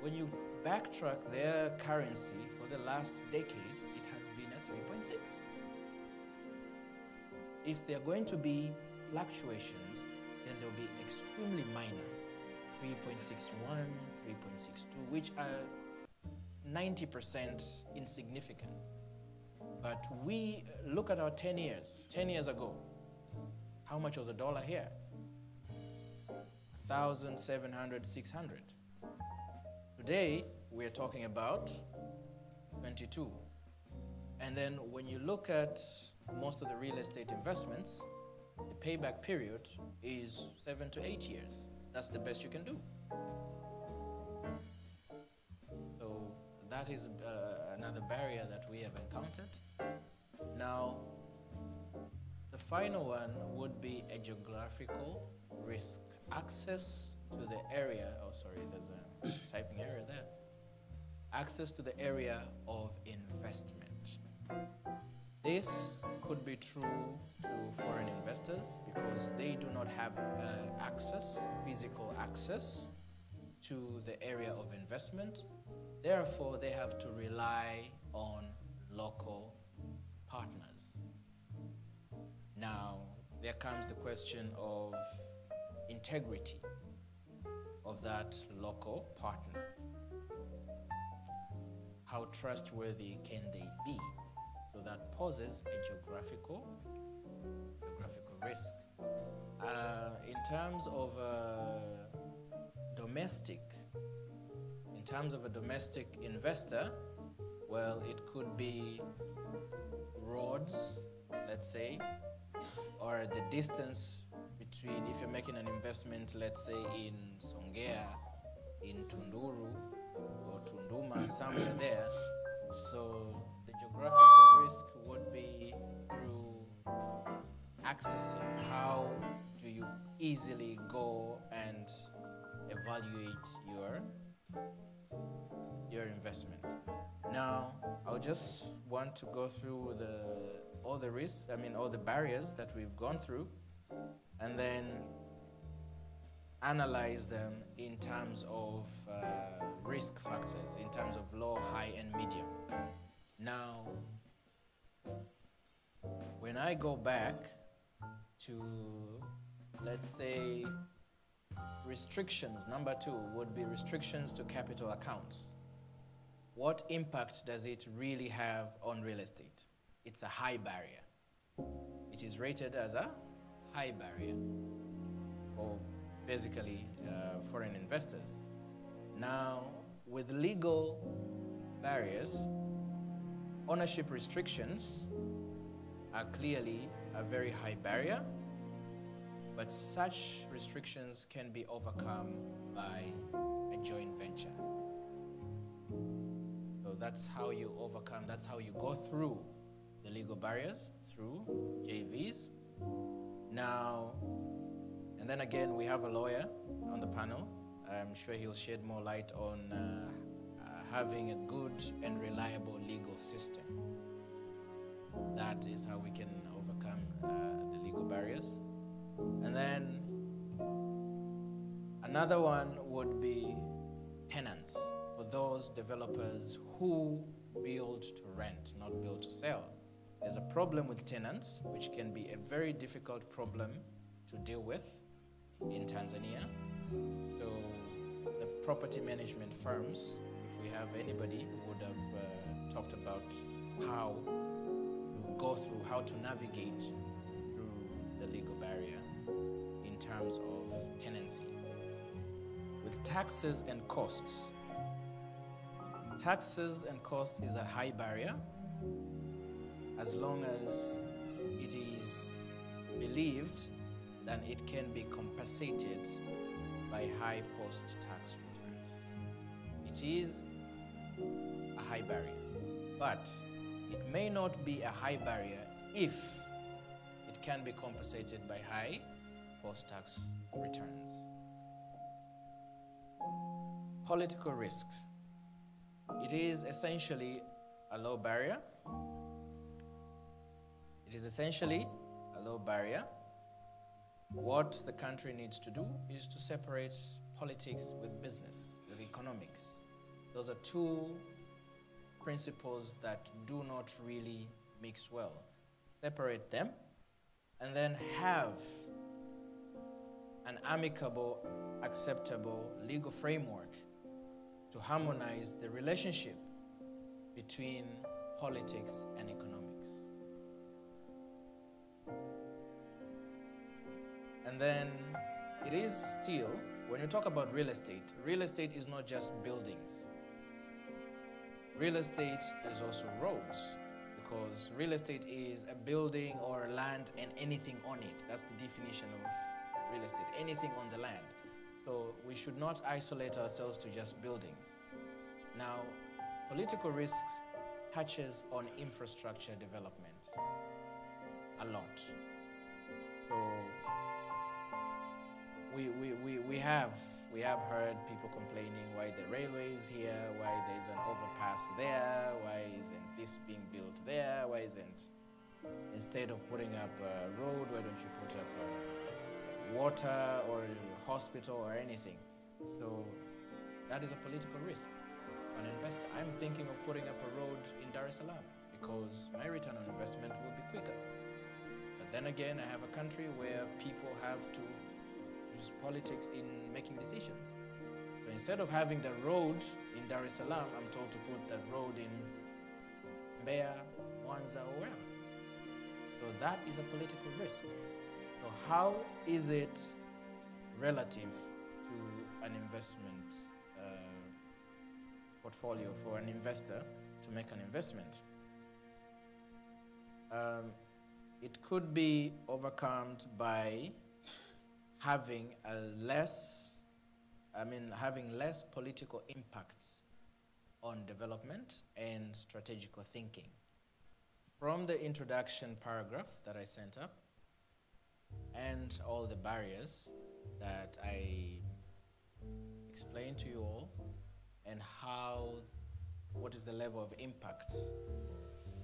When you backtrack their currency for the last decade, it has been at 3.6. If there are going to be fluctuations, then they'll be extremely minor. 3.61, 3.62, which are 90% insignificant. But we look at our 10 years. 10 years ago, how much was $1 here? 1,700, 600. Today, we're talking about 22. And then when you look at most of the real estate investments, the payback period is 7 to 8 years. That's the best you can do. So that is another barrier that we have encountered. Now, the final one would be a geographical risk. Access to the area, oh sorry, there's a typing error there. Access to the area of investment. This could be true to foreign investors because they do not have physical access to the area of investment. Therefore, they have to rely on local partners. Now, there comes the question of integrity of that local partner. How trustworthy can they be? So that poses a geographical risk. In terms of a domestic investor, well, it could be roads, let's say, or the distance between, if you're making an investment, let's say in Songea, in Tunduru, or Tunduma, somewhere there. So the geographical risk would be through accessing. How do you easily go and evaluate your investment? Now, I just want to go through all the risks, all the barriers that we've gone through, and then analyze them in terms of risk factors, in terms of low, high, and medium. Now, when I go back to, let's say, restrictions, number 2 would be restrictions to capital accounts. What impact does it really have on real estate? It's a high barrier. It is rated as a high barrier for basically foreign investors. Now, with legal barriers, ownership restrictions are clearly a very high barrier, but such restrictions can be overcome by a joint venture. So that's how you overcome, that's how you go through the legal barriers, through JVs. Now, and then again, we have a lawyer on the panel. I'm sure he'll shed more light on having a good and reliable legal system. That is how we can overcome the legal barriers. And then another one would be tenants, for those developers who build to rent, not build to sell. There's a problem with tenants, which can be a very difficult problem to deal with in Tanzania. So the property management firms, if we have anybody who would have talked about how to go through, how to navigate through the legal barrier in terms of tenancy. With taxes and costs. Taxes and cost is a high barrier as long as it is believed that it can be compensated by high post-tax returns. It is a high barrier, but it may not be a high barrier if it can be compensated by high post-tax returns. Political risks. It is essentially a low barrier. It is essentially a low barrier. What the country needs to do is to separate politics with business, with economics. Those are two principles that do not really mix well. Separate them and then have an amicable, acceptable legal framework to harmonize the relationship between politics and economics. And then it is still, when you talk about real estate is not just buildings. Real estate is also roads, because real estate is a building or land and anything on it. That's the definition of real estate, anything on the land. So we should not isolate ourselves to just buildings. Now, political risks touches on infrastructure development a lot. So we have heard people complaining why the railway is here, why there's an overpass there, why isn't this being built there, why isn't, instead of putting up a road, why don't you put up a water or a hospital or anything? So that is a political risk. An investor, I'm thinking of putting up a road in Dar es Salaam because my return on investment will be quicker. But then again, I have a country where people have to use politics in making decisions. So instead of having the road in Dar es Salaam, I'm told to put the road in Mbeya, Mwanza, or wherever. So that is a political risk. So how is it relative to an investment portfolio for an investor to make an investment? It could be overcome by having less political impact on development and strategical thinking. From the introduction paragraph that I sent up and all the barriers that I explained to you all, and what is the level of impact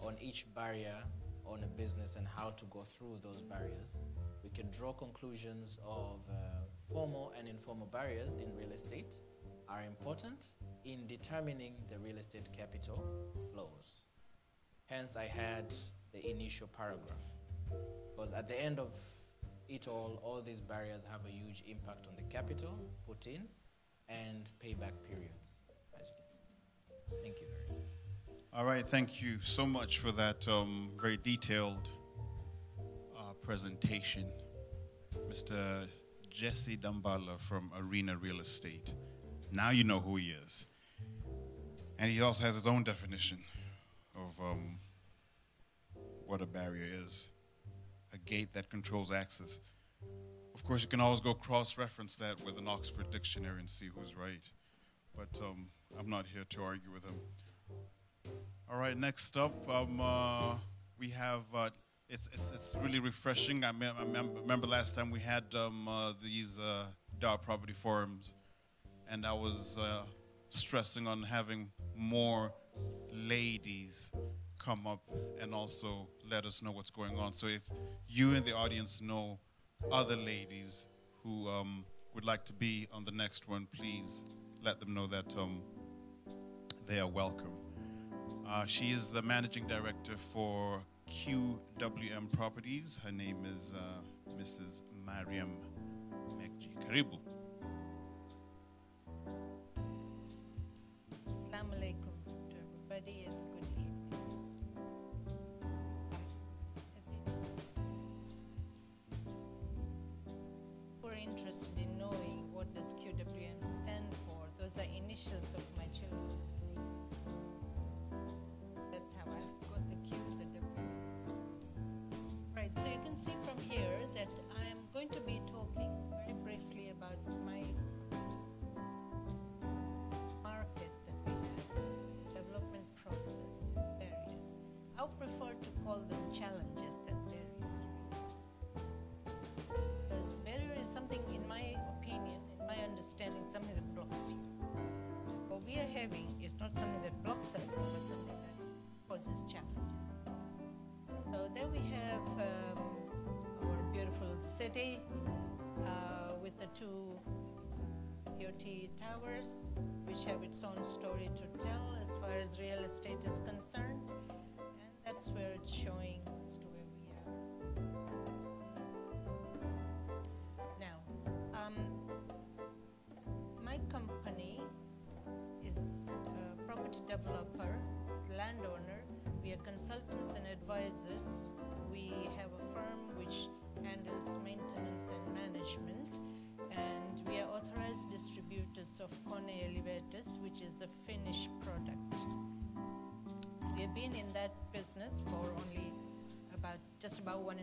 on each barrier on a business and how to go through those barriers, we can draw conclusions of formal and informal barriers in real estate are important in determining the real estate capital flows. Hence, I had the initial paragraph, because at the end of it all these barriers have a huge impact on the capital put in and payback periods. Thank you very much. All right, thank you so much for that very detailed presentation, Mr. Jesse Dambala from Arena Real Estate. Now you know who he is. And he also has his own definition of what a barrier is. A gate that controls access. Of course, you can always go cross-reference that with an Oxford dictionary and see who's right. But I'm not here to argue with him. All right, next up, we have, it's really refreshing. I remember last time we had these Darproperty Forums, and I was stressing on having more ladies come up and also let us know what's going on. So if you in the audience know other ladies who would like to be on the next one, please let them know that they are welcome. She is the managing director for QWM Properties. Her name is Mrs. Mariam Mekji. Karibu. Assalamu alaikum to everybody and good evening. As you know, we're interested in knowing what does QWM stand for. Those are initials of my children's name. That's how I've got the Q, the W. Right, so you can see from here that I am going to be talking very briefly about my market that we have, development process, barriers. I would prefer to call them challenges than barriers. Because barrier is something, in my opinion, in my understanding, something that blocks you. What we are having is not something that blocks us, but something that causes challenges. So there we have our beautiful city with the two BOT towers, which have its own story to tell as far as real estate is concerned. And that's where it's showing as to where we are. Now, my company is a property developer, landowner. We are consultants and advisors. We have a firm which handles maintenance and management, and we are authorized distributors of Kone elevators, which is a finished product. We I've been in that business for only just about 1.5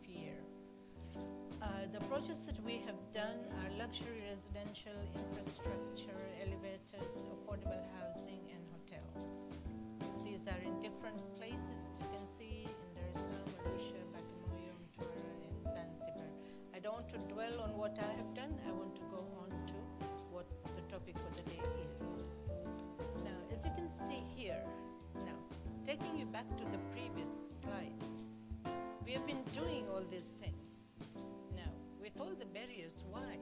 years. The projects that we have done are luxury residential, infrastructure, elevators, affordable housing, and hotels. These are in different places, as you can see, in Dar es Salaam, Arusha, Bagamoyo, Mtwara, and Zanzibar. I don't want to dwell on what I have done. I want to go on to what the topic for the day is. Now, as you can see here, now, taking you back to the previous slide, we have been doing all these things. Now, with all the barriers, why?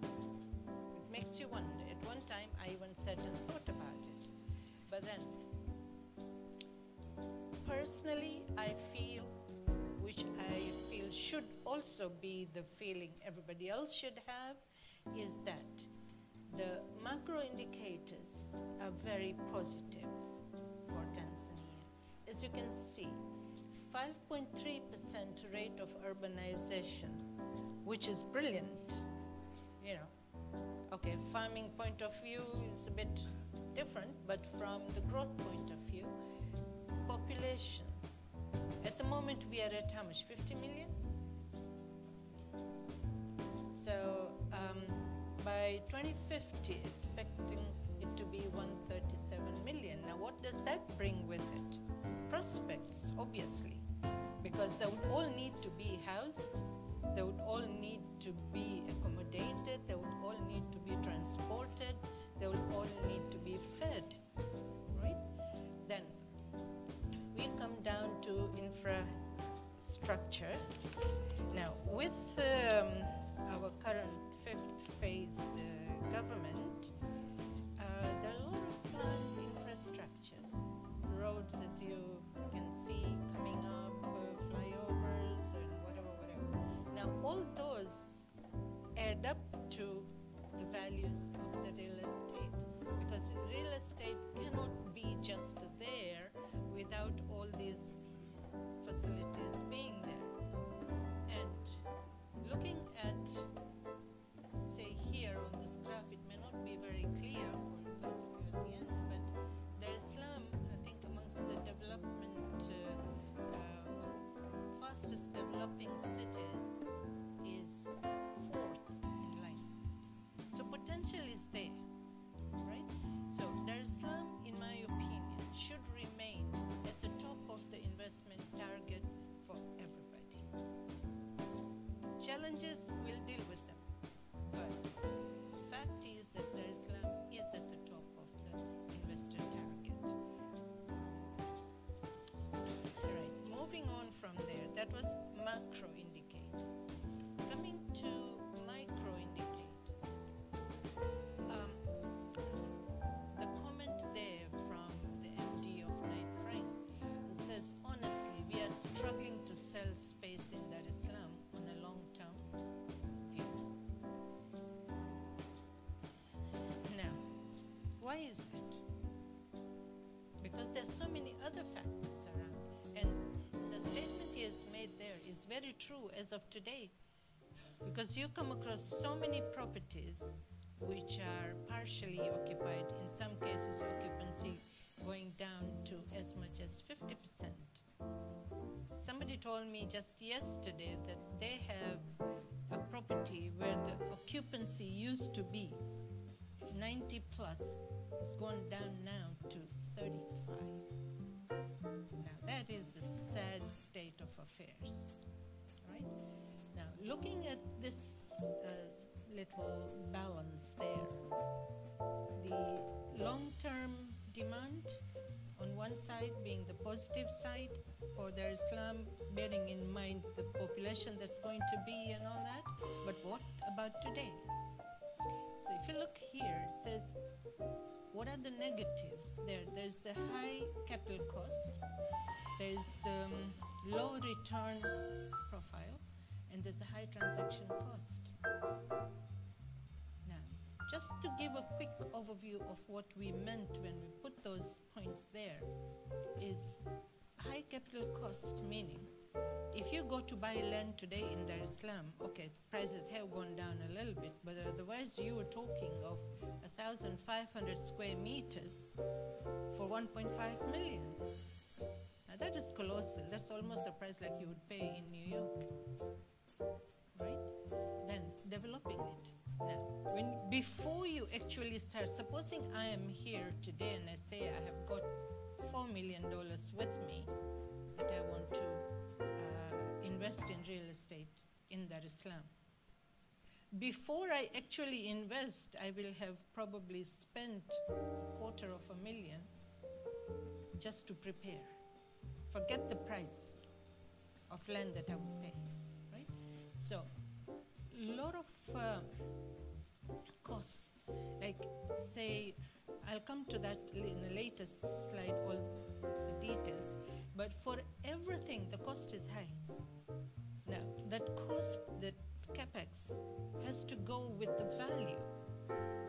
It makes you wonder. At one time, I even sat and thought about it. But then, personally, I feel, which I feel should also be the feeling everybody else should have, is that the macro indicators are very positive for Tanzania. As you can see, 5.3% rate of urbanization, which is brilliant. You know, okay, farming point of view is a bit different, but from the growth point of view, population. At the moment, we are at how much? 50 million? So by 2050, expecting it to be 137 million. Now, what does that bring with it? Prospects, obviously, because they would all need to be housed, they would all need to be accommodated, they would all need to be transported, they would all need to be fed, right? Then we come down to infrastructure. Now, with our current fifth phase government, there are a lot of planned infrastructures, roads, as you can see, coming up, flyovers, and whatever. Now, all those add up to the values of the real estate, because real estate cannot be just there without all these facilities being there. And looking at, say here on this graph, it may not be very clear for those of you at the end, but Dar es Salaam, I think amongst the development, fastest developing cities, is 4th in line. So potential is there, right? So Dar es Salaam, in my opinion, should remain at the top of the investment target for everybody. Challenges, we'll deal with them, but the fact is that Dar es Salaam is at the top of the investor target. Right, moving on from there, that was macro indicators. Coming to micro indicators, the comment there from the MD of Knight Frank says, honestly, we are struggling to sell space in Dar es Salaam on a long-term view. Now, why is that? Because there's so many other factors around, and the statement he has made there is very true as of today, because you come across so many properties which are partially occupied, in some cases occupancy going down to as much as 50%. Somebody told me just yesterday that they have a property where the occupancy used to be 90 plus, it's gone down now to 35. Now that is the sad state of affairs, right? Now looking at this little balance there, the long-term demand on one side being the positive side for Dar es Salaam, bearing in mind the population that's going to be and all that, but what about today? So if you look here, it says, what are the negatives there? There's the high capital cost, there's the low return profile, and there's the high transaction cost. Now, just to give a quick overview of what we meant when we put those points there, is high capital cost, meaning if you go to buy land today in Dar es Salaam, okay, prices have gone down a little bit, but otherwise you were talking of 1,500 square meters for 1.5 million. that is colossal. That's almost the price like you would pay in New York, right? Then developing it. Now, before you actually start, supposing I am here today and I say I have got $4 million with me that I want to invest in real estate in Dar es Salaam. Before I actually invest, I will have probably spent $250,000 just to prepare. Forget the price of land that I would pay, right? So, a lot of costs, like say, I'll come to that in the latest slide, all the details, but for everything, the cost is high. Now, that cost, that capex, has to go with the value.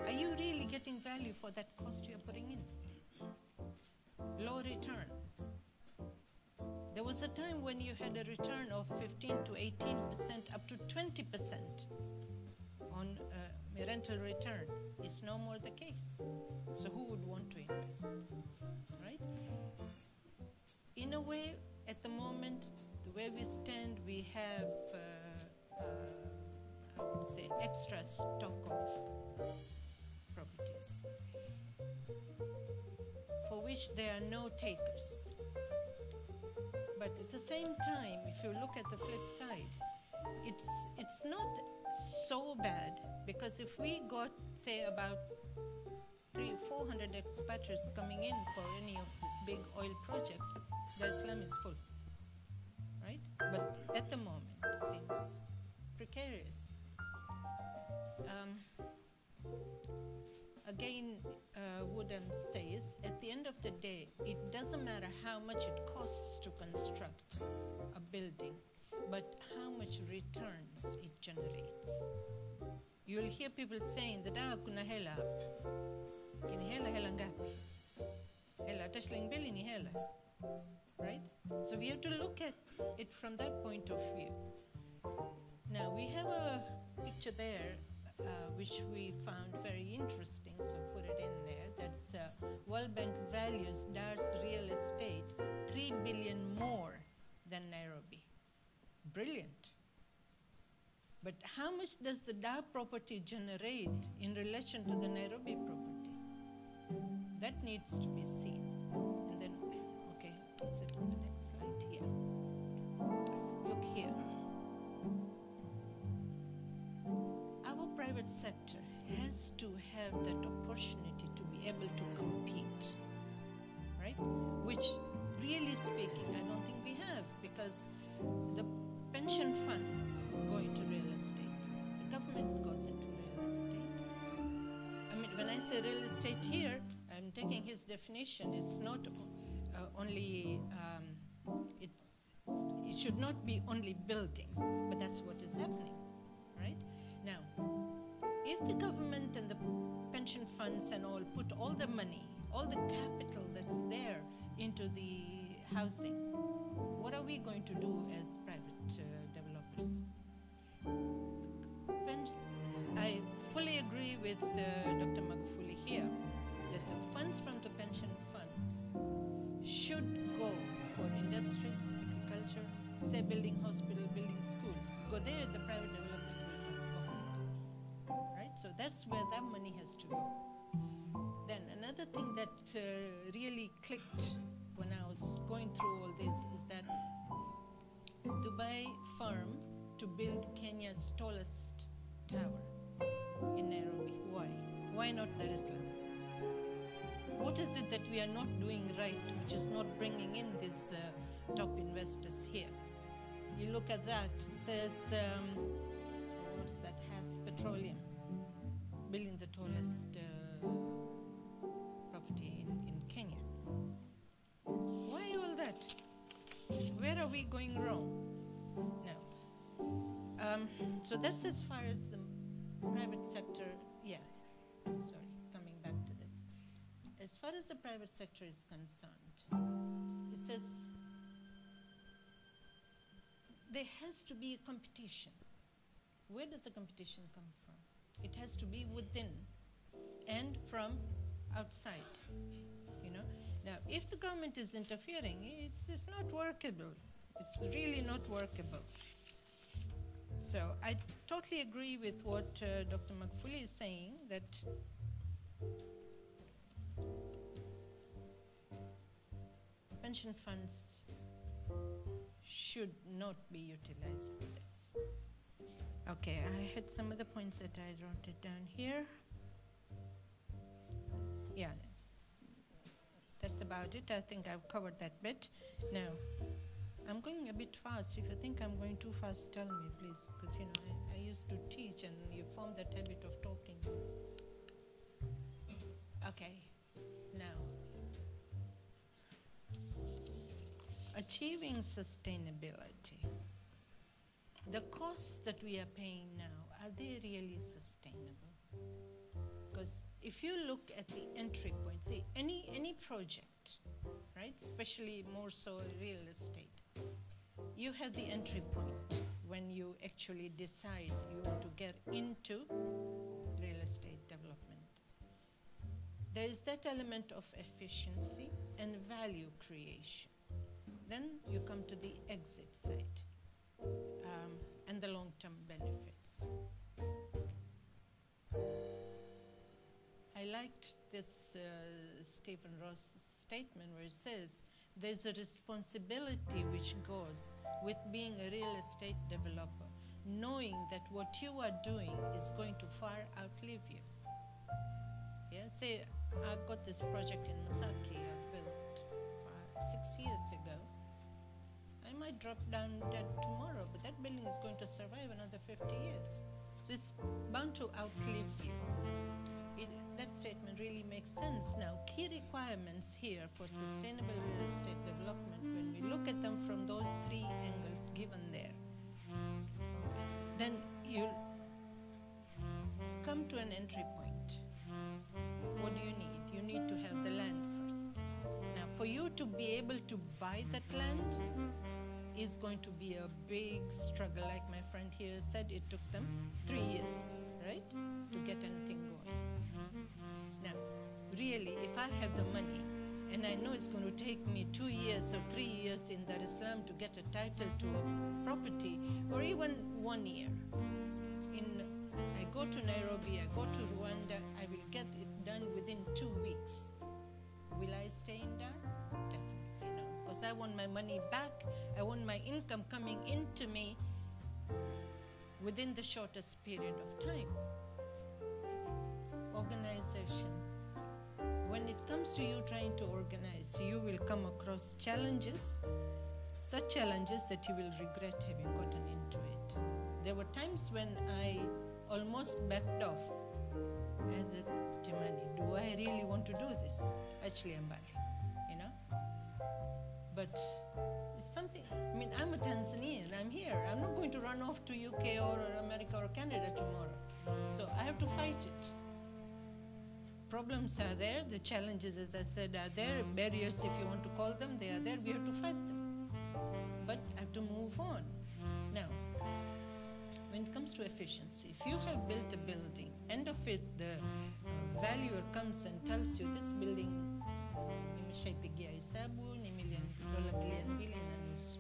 Are you really getting value for that cost you're putting in? Low return. There was a time when you had a return of 15 to 18%, up to 20% on rental return. It's no more the case. So who would want to invest, right? In a way, at the moment, the way we stand, we have, I would say, extra stock of properties for which there are no takers. But at the same time, if you look at the flip side, it's not so bad, because if we got, say, about 300-400 expatriates coming in for any of these big oil projects, Dar es Salaam is full, right? But at the moment, seems precarious. Again, Woodham says, at the end of the day, it doesn't matter how much it costs to construct a building, but how much returns it generates. You'll hear people saying that kuna hela hapa. Kini hela ngapi? Hela hata shilingi mbili ni hela. Right? So we have to look at it from that point of view. Now we have a picture there which we found very interesting, so put it in there. That's World Bank values Dar's real estate $3 billion more than Nairobi. Brilliant. But how much does the Dar property generate in relation to the Nairobi property? That needs to be seen. And then, okay, let's sit on the next slide here. Look here. Our private sector has to have that opportunity to be able to compete, right? Which, really speaking, I don't think we have, because the pension funds go into real estate. The government goes into real estate. I mean, when I say real estate here, I'm taking his definition. It's not only, it should not be only buildings, but that's what is happening, right? Now, if the government and the pension funds and all put all the money, all the capital that's there into the housing, what are we going to do as private developers? I fully agree with Dr. Magufuli here that the funds from the pension funds should go for industries, agriculture, say building hospital, building schools. Go there, the private developers will not go. Right? So that's where that money has to go. Then another thing that really clicked when I was going through all this is that Dubai firm to build Kenya's tallest tower in Nairobi. Why? Why not Dar es Salaam? What is it that we are not doing right, which is not bringing in these top investors here? You look at that, it says, what is that, Has Petroleum, building the tallest property in Kenya. Why all that? Where are we going wrong? Now, so that's as far as the private sector, coming back to this. As far as the private sector is concerned, it says there has to be a competition. Where does the competition come from? It has to be within and from outside, you know. Now, if the government government is interfering. It's not workable. It's really not workable. So I totally agree with what Dr. Magufuli is saying, that pension funds should not be utilized for this. Okay, I had some other points that I wrote it down here. Yeah, that's about it. I think I've covered that bit. Now, I'm going a bit fast. If you think I'm going too fast, tell me, please, because you know I used to teach, and you form that habit of talking. Okay, now, achieving sustainability. The costs that we are paying now, are they really sustainable? Because if you look at the entry point, see, any project, right, especially more so real estate, you have the entry point when you actually decide you want to get into real estate development. There is that element of efficiency and value creation. Then you come to the exit side and the long-term benefits. I liked this Stephen Ross statement where it says, there's a responsibility which goes with being a real estate developer, knowing that what you are doing is going to far outlive you. Yeah, say I got this project in Masaki I built 6 years ago. I might drop down dead tomorrow, but that building is going to survive another 50 years. So it's bound to outlive you. That statement really makes sense. Now, key requirements here for sustainable real estate development, when we look at them from those three angles given there, then you'll come to an entry point. What do you need? You need to have the land first. Now, for you to be able to buy that land is going to be a big struggle. Like my friend here said, it took them 3 years, right, to get anything going. Now, really, if I have the money, and I know it's going to take me 2 years or 3 years in Dar es Salaam to get a title to a property, or even 1 year, I go to Nairobi, I go to Rwanda, I will get it done within 2 weeks. Will I stay in Dar? Definitely no, because I want my money back. I want my income coming into me within the shortest period of time. Organization. When it comes to you trying to organize, you will come across challenges, such challenges that you will regret having gotten into it. There were times when I almost backed off. I said, Jemani, do I really want to do this? Actually, I'm bad, you know? But it's something, I mean, I'm a Tanzanian, I'm here. I'm not going to run off to UK or America or Canada tomorrow. So I have to fight it. Problems are there, the challenges, as I said, are there, barriers, if you want to call them, they are there, we have to fight them. But I have to move on. Now, when it comes to efficiency, if you have built a building, end of it, the valuer comes and tells you this building, nimeshaipigia hesabu, ni $1 million na nusu.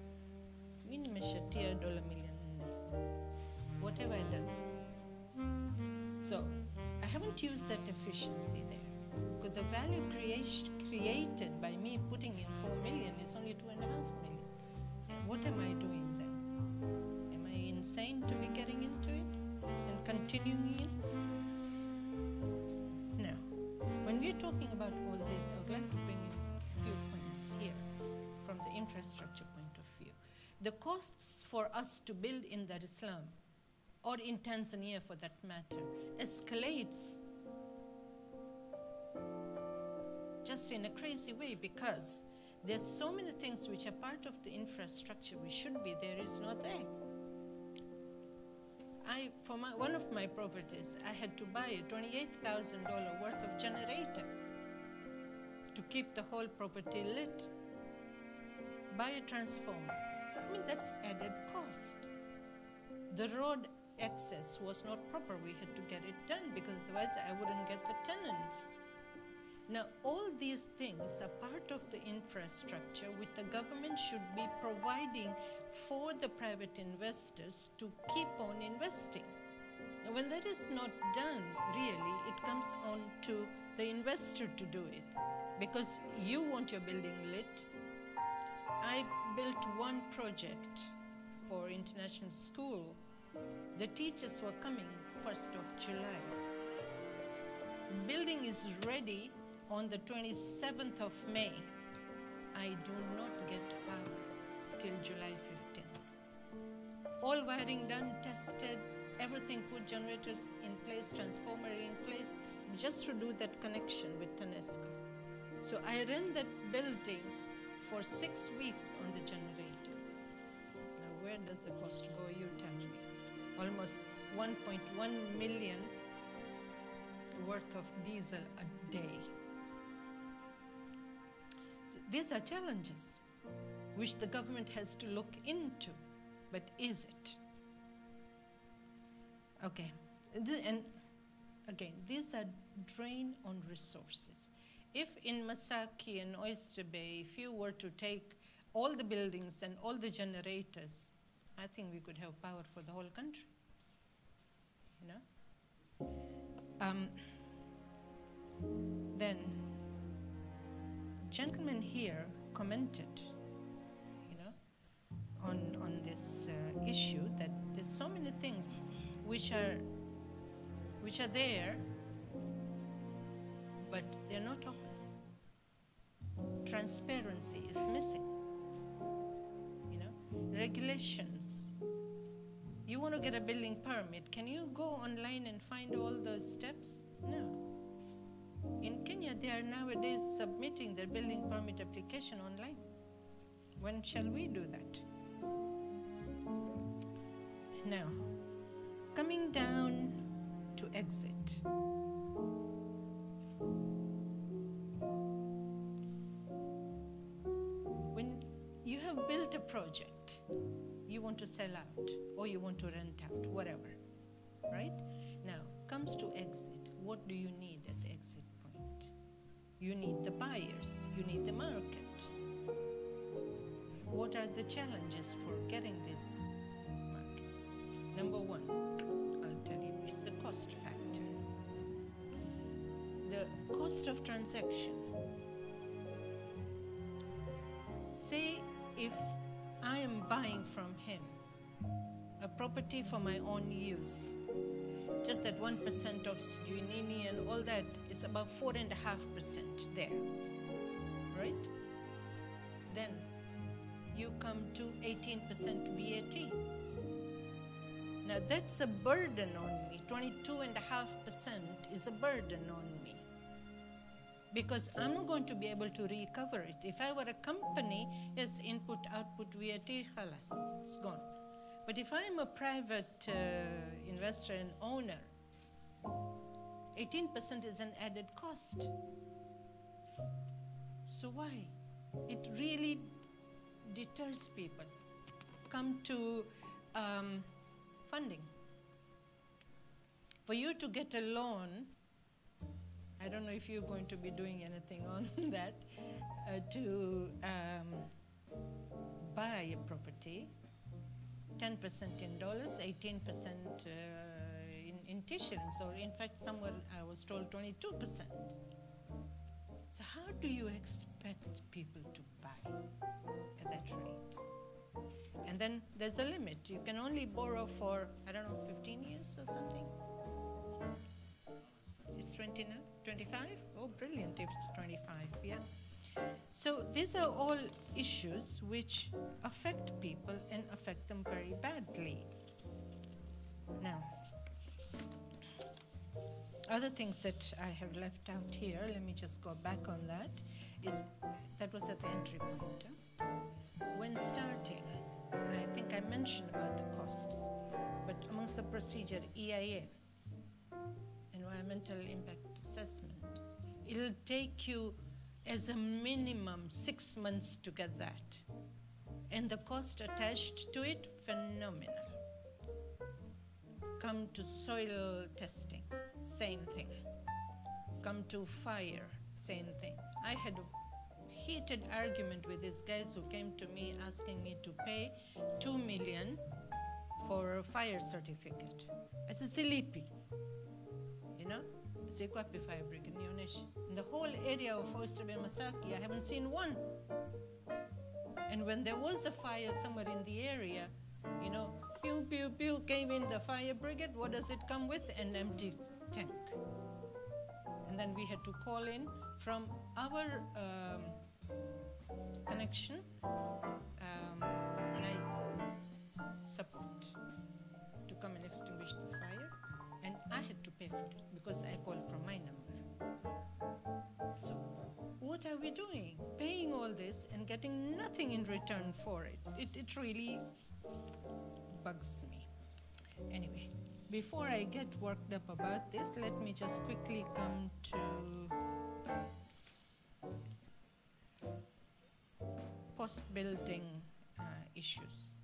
Mimi nimeshatia $1.4 million. What have I done? So, I haven't used that efficiency there, because the value created by me putting in $4 million is only $2.5 million. What am I doing then? Am I insane to be getting into it and continuing it? Now, when we're talking about all this, I would like to bring in a few points here from the infrastructure point of view. The costs for us to build in Dar es Salaam, or in Tanzania for that matter, escalates just in a crazy way, because there's so many things which are part of the infrastructure which should be there is not there. For one of my properties, I had to buy a $28,000 worth of generator to keep the whole property lit. Buy a transformer. I mean, that's added cost. The road access was not proper. We had to get it done, because otherwise I wouldn't get the tenants. Now, all these things are part of the infrastructure which the government should be providing for the private investors to keep on investing. Now, when that is not done, really, it comes on to the investor to do it, because you want your building lit. I built one project for international school. The teachers were coming 1st of July. Building is ready on the 27th of May. I do not get power till July 15th. All wiring done, tested, everything, put generators in place, transformer in place, just to do that connection with TANESCO. So I ran that building for 6 weeks on the generator. Now where does the cost go, you tell me? Almost 1.1 million worth of diesel a day. So these are challenges which the government has to look into, but is it? Okay, and again, these are drain on resources. If in Masaki and Oyster Bay, if you were to take all the buildings and all the generators, I think we could have power for the whole country, you know? Then, gentleman here commented, you know, on this issue that there's so many things which are there, but they're not open. Transparency is missing. You know, regulations. You want to get a building permit, can you go online and find all the steps? No. In Kenya, they are nowadays submitting their building permit application online. When shall we do that? Now, coming down to exit. When you have built a project, you want to sell out or you want to rent out, whatever, right? Now, comes to exit. What do you need at the exit point? You need the buyers, you need the market. What are the challenges for getting these markets? Number one, I'll tell you, it's the cost factor. The cost of transaction. Say if I am buying from him a property for my own use, just that 1% of Junini and all that is about 4.5% there, right? Then you come to 18% VAT. Now that's a burden on me. 22.5% is a burden on me, because I'm not going to be able to recover it. If I were a company, yes, input, output, VAT, khalas, it's gone. But if I'm a private investor and owner, 18% is an added cost. So why? It really deters people. Come to funding. For you to get a loan, I don't know if you're going to be doing anything on that, to buy a property, 10% in dollars, 18% in T-shillings, or in fact somewhere I was told 22%. So how do you expect people to buy at that rate? And then there's a limit. You can only borrow for, I don't know, 15 years or something. It's 20 now? 25? Oh, brilliant if it's 25, yeah. So these are all issues which affect people and affect them very badly. Now, other things that I have left out here, let me just go back on that, is that was at the entry point. When starting, I think I mentioned about the costs, but amongst the procedure, EIA, Environmental Impact Assessment, it'll take you as a minimum 6 months to get that. And the cost attached to it, phenomenal. Come to soil testing, same thing. Come to fire, same thing. I had a heated argument with these guys who came to me asking me to pay 2 million for a fire certificate. I said, silipi. You know? Sikwapi fire brigade, nioneshi. In the whole area of Oyster Bay Masaki, I haven't seen one. And when there was a fire somewhere in the area, you know, pew, pew, pew, came in the fire brigade. What does it come with? An empty tank. And then we had to call in from our connection, support to come and extinguish the fire. And I had to pay for it because I called from my number. So what are we doing? Paying all this and getting nothing in return for it. It really bugs me. Anyway, before I get worked up about this, let me just quickly come to post-building issues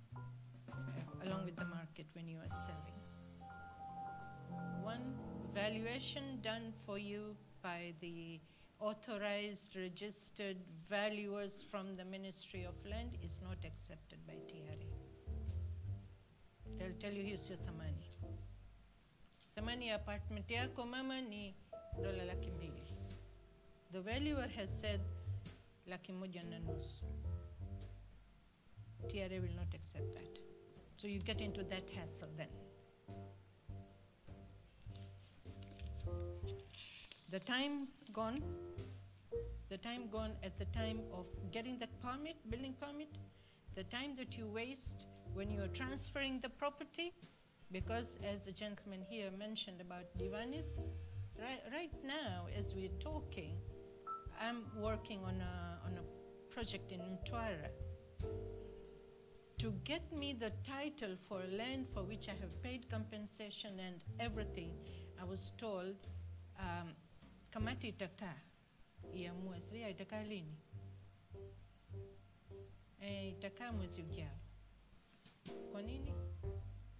along with the market when you are selling. One, valuation done for you by the authorized, registered valuers from the Ministry of Land is not accepted by TRA. They'll tell you here's your thamani. Thamani apartment yako mama ni $200,000. The valuer has said $1.5 million. TRA will not accept that. So you get into that hassle then. The time gone at the time of getting that permit, building permit, the time that you waste when you are transferring the property, because as the gentleman here mentioned about Diwanis, right now as we're talking, I'm working on a project in Mtwara to get me the title for land for which I have paid compensation and everything. I was told, kamati itakaa iamue, sijui itakaa lini? Itakaa mwezi ujao. Kwa nini?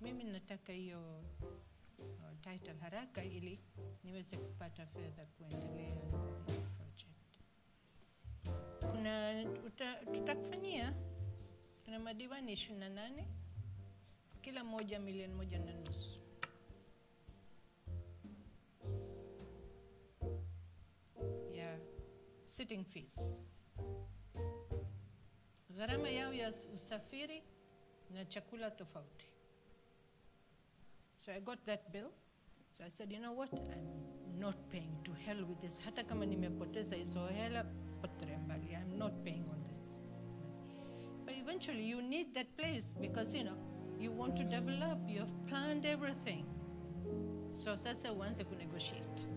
Mimi nataka hiyo title haraka ili niweze kupata fedha kuendelea na project. Tutakufanyia kuna madiwani 28, kila moja $1.5 million. Yeah, sitting fees. Gharama yao ya usafiri na chakula tofauti. So I got that bill. So I said, you know what? I'm not paying. To hell with this. Hata kama nimepoteza hizo hela, potelea mbali. I'm not paying all this. But eventually you need that place because, you know, you want to develop, you have planned everything. So sasa uanze ku negotiate.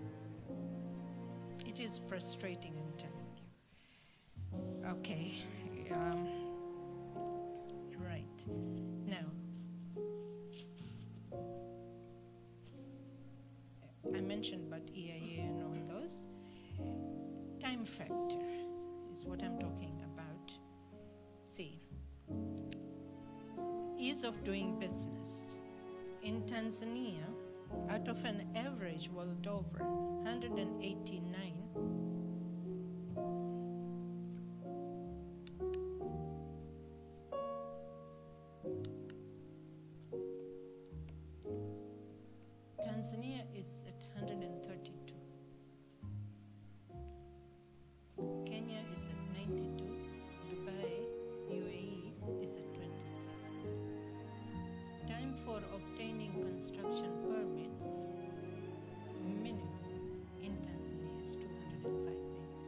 It is frustrating, I'm telling you. Okay. Right. Now, I mentioned about EIA and all those. Time factor is what I'm talking about. See, ease of doing business. In Tanzania, out of an average world over, 189, Tanzania is at 132. Kenya is at 92. Dubai, UAE is at 26. Time for obtaining construction permits, minimum in Tanzania is 205 days.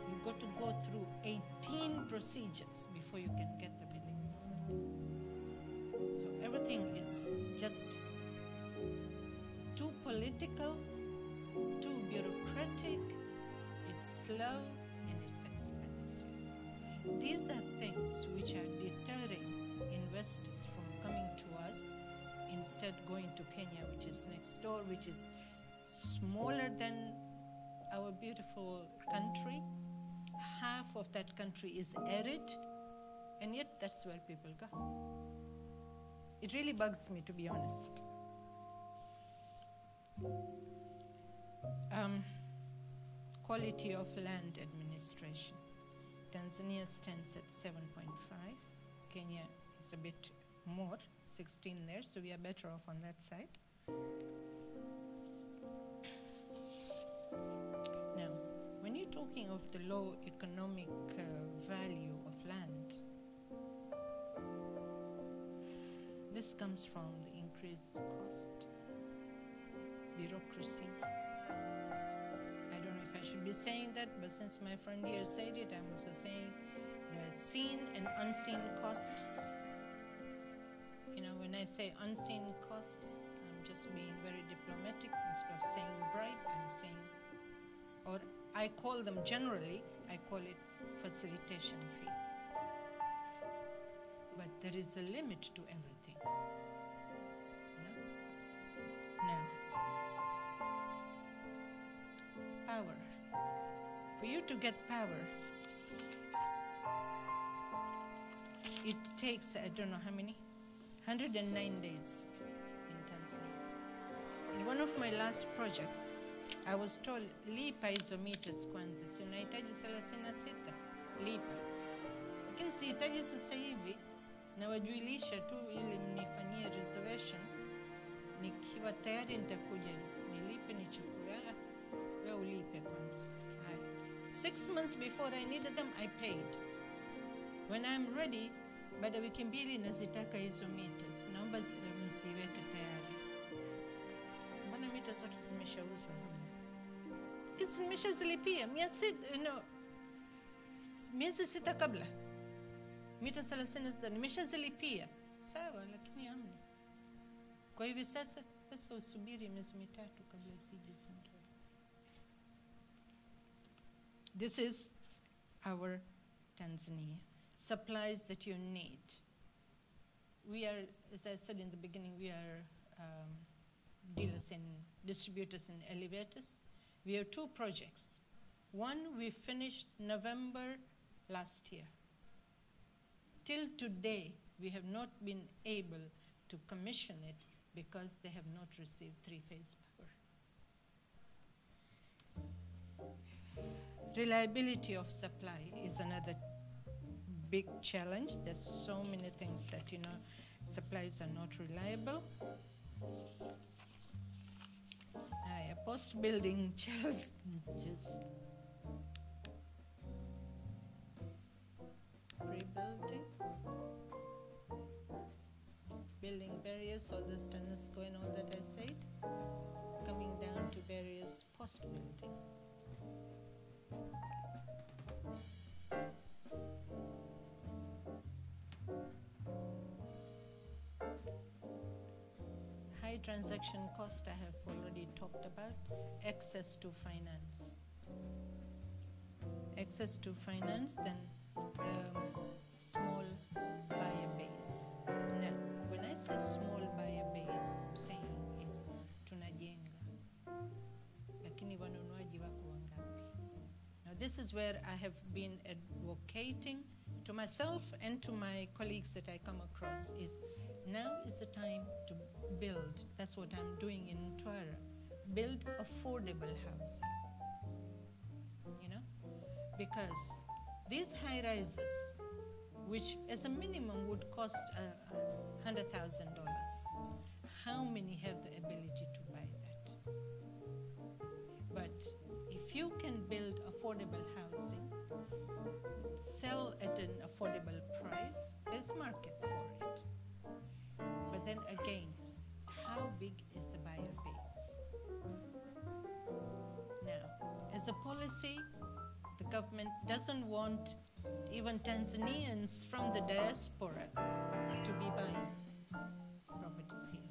You've got to go through 18 procedures before you can get the building permit. So everything is just too political, too bureaucratic, it's slow, and it's expensive. These are things which are deterring investors from coming to us, instead going to Kenya, which is next door, which is smaller than our beautiful country. Half of that country is arid, and yet that's where people go. It really bugs me, to be honest. Quality of land administration. Tanzania stands at 7.5. Kenya is a bit more, 16 there, so we are better off on that side. Now, when you're talking of the low economic value of land, this comes from the increased cost, bureaucracy. I don't know if I should be saying that, but since my friend here said it, I'm also saying the seen and unseen costs. You know, when I say unseen costs, I'm just being very diplomatic. Instead of saying bribe, I'm saying, or I call them generally, I call it facilitation fee. But there is a limit to everything. Now, power. For you to get power, it takes, I don't know how many, 109 days in Tanzania. In one of my last projects, I was told, lipa hizo meters kwanza, si unahitaji 36, lipa. Lakini sihitaji sasa hivi, na wajuilisha tu ili mnifanyie reservation, nikiwa tayari nitakuja, nilipe nichukue, wewe ulipe kwanza. 6 months before I needed them, I paid. When I'm ready, baada ya wiki mbili nazitaka hizo meters, naomba msiweke tayari. Mbona meters zote zimeshauzwa? Kisi nimeshazilipia miezi 6 kabla. Mita 36 nimeshazilipia. Sawa, lakini hamna. Kwa hivi sasa pesa usubiri miezi 3 kabla zije zingine. This is our Tanzania. Supplies that you need. We are, as I said in the beginning, we are dealers in, distributors in elevators. We have 2 projects. One we finished November last year. Till today, we have not been able to commission it because they have not received 3-phase power. Reliability of supply is another big challenge. There's so many things that, you know, supplies are not reliable. Post-building challenges. Rebuilding. Building barriers, all the standards going on that I said. Coming down to barriers post-building. High transaction cost I have already talked about. Access to finance. Access to finance, then small buyer base. Now, when I say small buyer base, I'm saying is tunajenga. Lakini wanunuaji wako wangapi? Now this is where I have been advocating to myself and to my colleagues that I come across is now is the time to build. That's what I'm doing in Mtwara. Build affordable housing. You know? Because these high rises, which as a minimum would cost $100,000, how many have the ability to buy that? But if you can build affordable housing, sell at an affordable price, there's market for it. But then again, how big is the buyer base? Now, as a policy, the government doesn't want even Tanzanians from the diaspora to be buying properties here.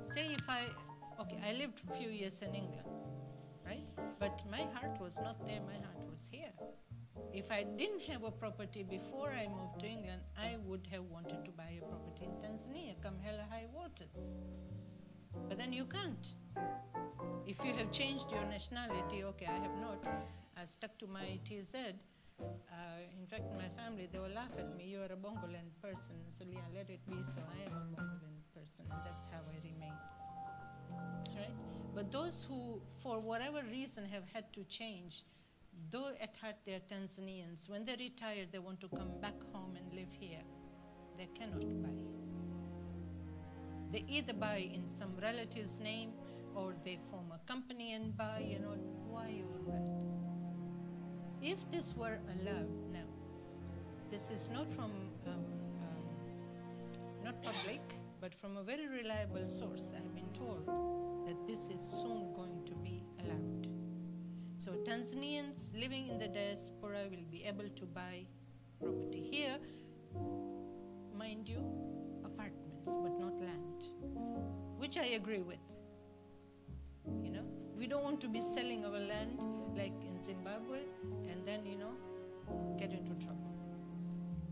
Say if I lived a few years in England, right? But my heart was not there, my heart was here. If I didn't have a property before I moved to England, I would have wanted to buy a property in Tanzania, come hell or high waters. But then you can't. If you have changed your nationality, okay, I have not. I stuck to my TZ. In fact, in my family, they will laugh at me, you are a Bongoland person. So yeah, let it be so, I am a Bongoland person, and that's how I remain. right? But those who, for whatever reason, have had to change, though at heart they're Tanzanians, when they retire, they want to come back home and live here. They cannot buy. They either buy in some relative's name or they form a company and buy, you know, why all that? If this were allowed now, this is not from, not public, but from a very reliable source. I've been told that this is soon going to be allowed. So Tanzanians living in the diaspora will be able to buy property here, mind you, apartments, but not land, which I agree with. You know, we don't want to be selling our land like in Zimbabwe and then, you know, get into trouble.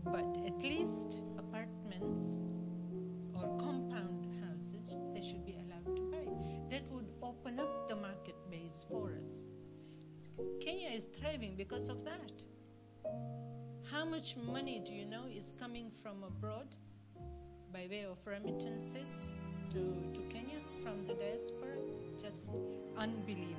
But at least apartments or compound houses, they should be allowed to buy. That would open up the market base for us. Kenya is thriving because of that. How much money do you know is coming from abroad by way of remittances to Kenya from the diaspora? Just unbelievable.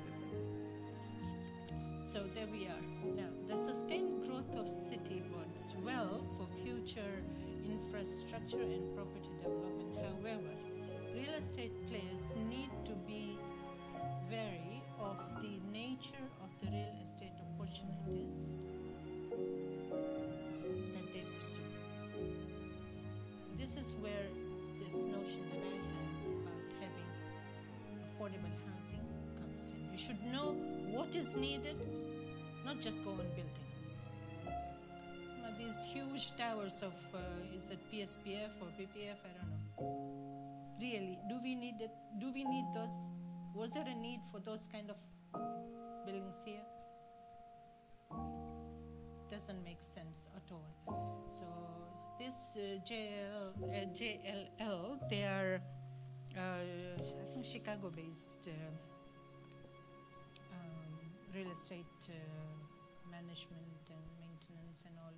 So there we are. Now, the sustained growth of city bodes well for future infrastructure and property development. However, real estate players need to be wary of the nature of the real estate opportunities that they pursue. This is where this notion that I have about having affordable housing comes in. You should know what is needed, not just go on building. These huge towers of, is it PSPF or PPF? I don't know. Really, do we need it? Do we need those? Was there a need for those kind of buildings here? Doesn't make sense at all. So this JLL, they are, I think, Chicago-based real estate management and maintenance and all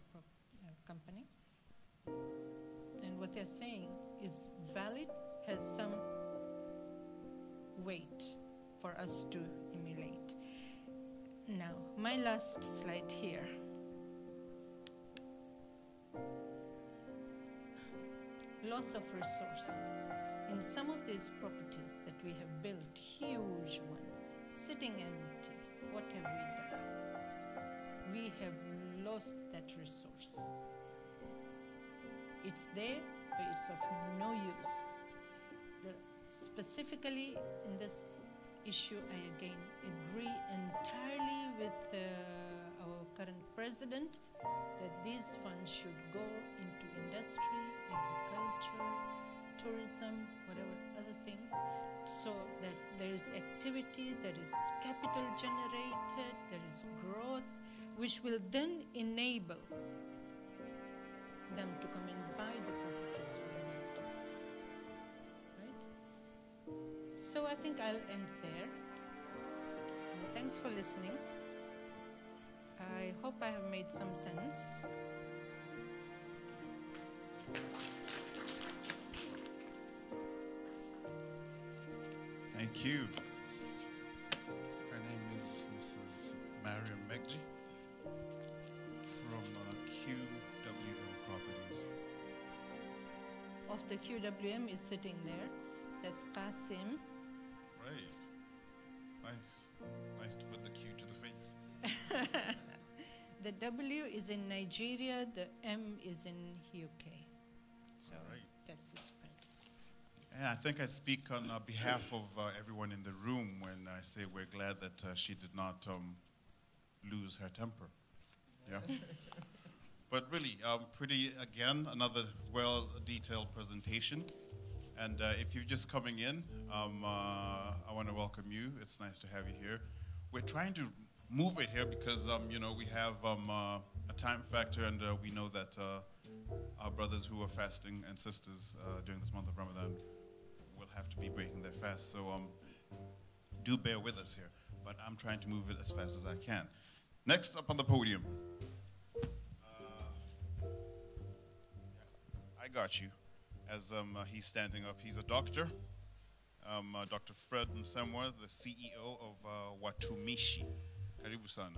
company. And what they're saying is valid, has some weight for us to emulate. Now, my last slide here. Loss of resources. In some of these properties that we have built, huge ones, sitting empty, what have we done? We have lost that resource. It's there, but it's of no use. Specifically in this issue, I again agree entirely with our current president that these funds should go into industry, agriculture, tourism, whatever other things, so that there is activity, there is capital generated, there is growth, which will then enable them to come and buy the properties we need. Right? So I think I'll end there. And thanks for listening. I hope I have made some sense. Thank you. Her name is Mrs. Mariam Megji from QWM Properties. Of the QWM is sitting there. There's Qasim. Right. Nice. Nice to put the Q to the face. The W is in Nigeria, the M is in UK. So Right. that's his print. Yeah, I think I speak on behalf of everyone in the room when I say we're glad that she did not lose her temper. Yeah. But really, pretty, again, another well-detailed presentation. And if you're just coming in, I want to welcome you. It's nice to have you here. We're trying to move it here because, you know, we have a time factor, and we know that our brothers who are fasting and sisters during this month of Ramadan will have to be breaking their fast. So do bear with us here. But I'm trying to move it as fast as I can. Next up on the podium. I got you. As he's standing up, he's a doctor. I'm Dr. Fred Msemwa, the CEO of Watumishi. Karibu sana.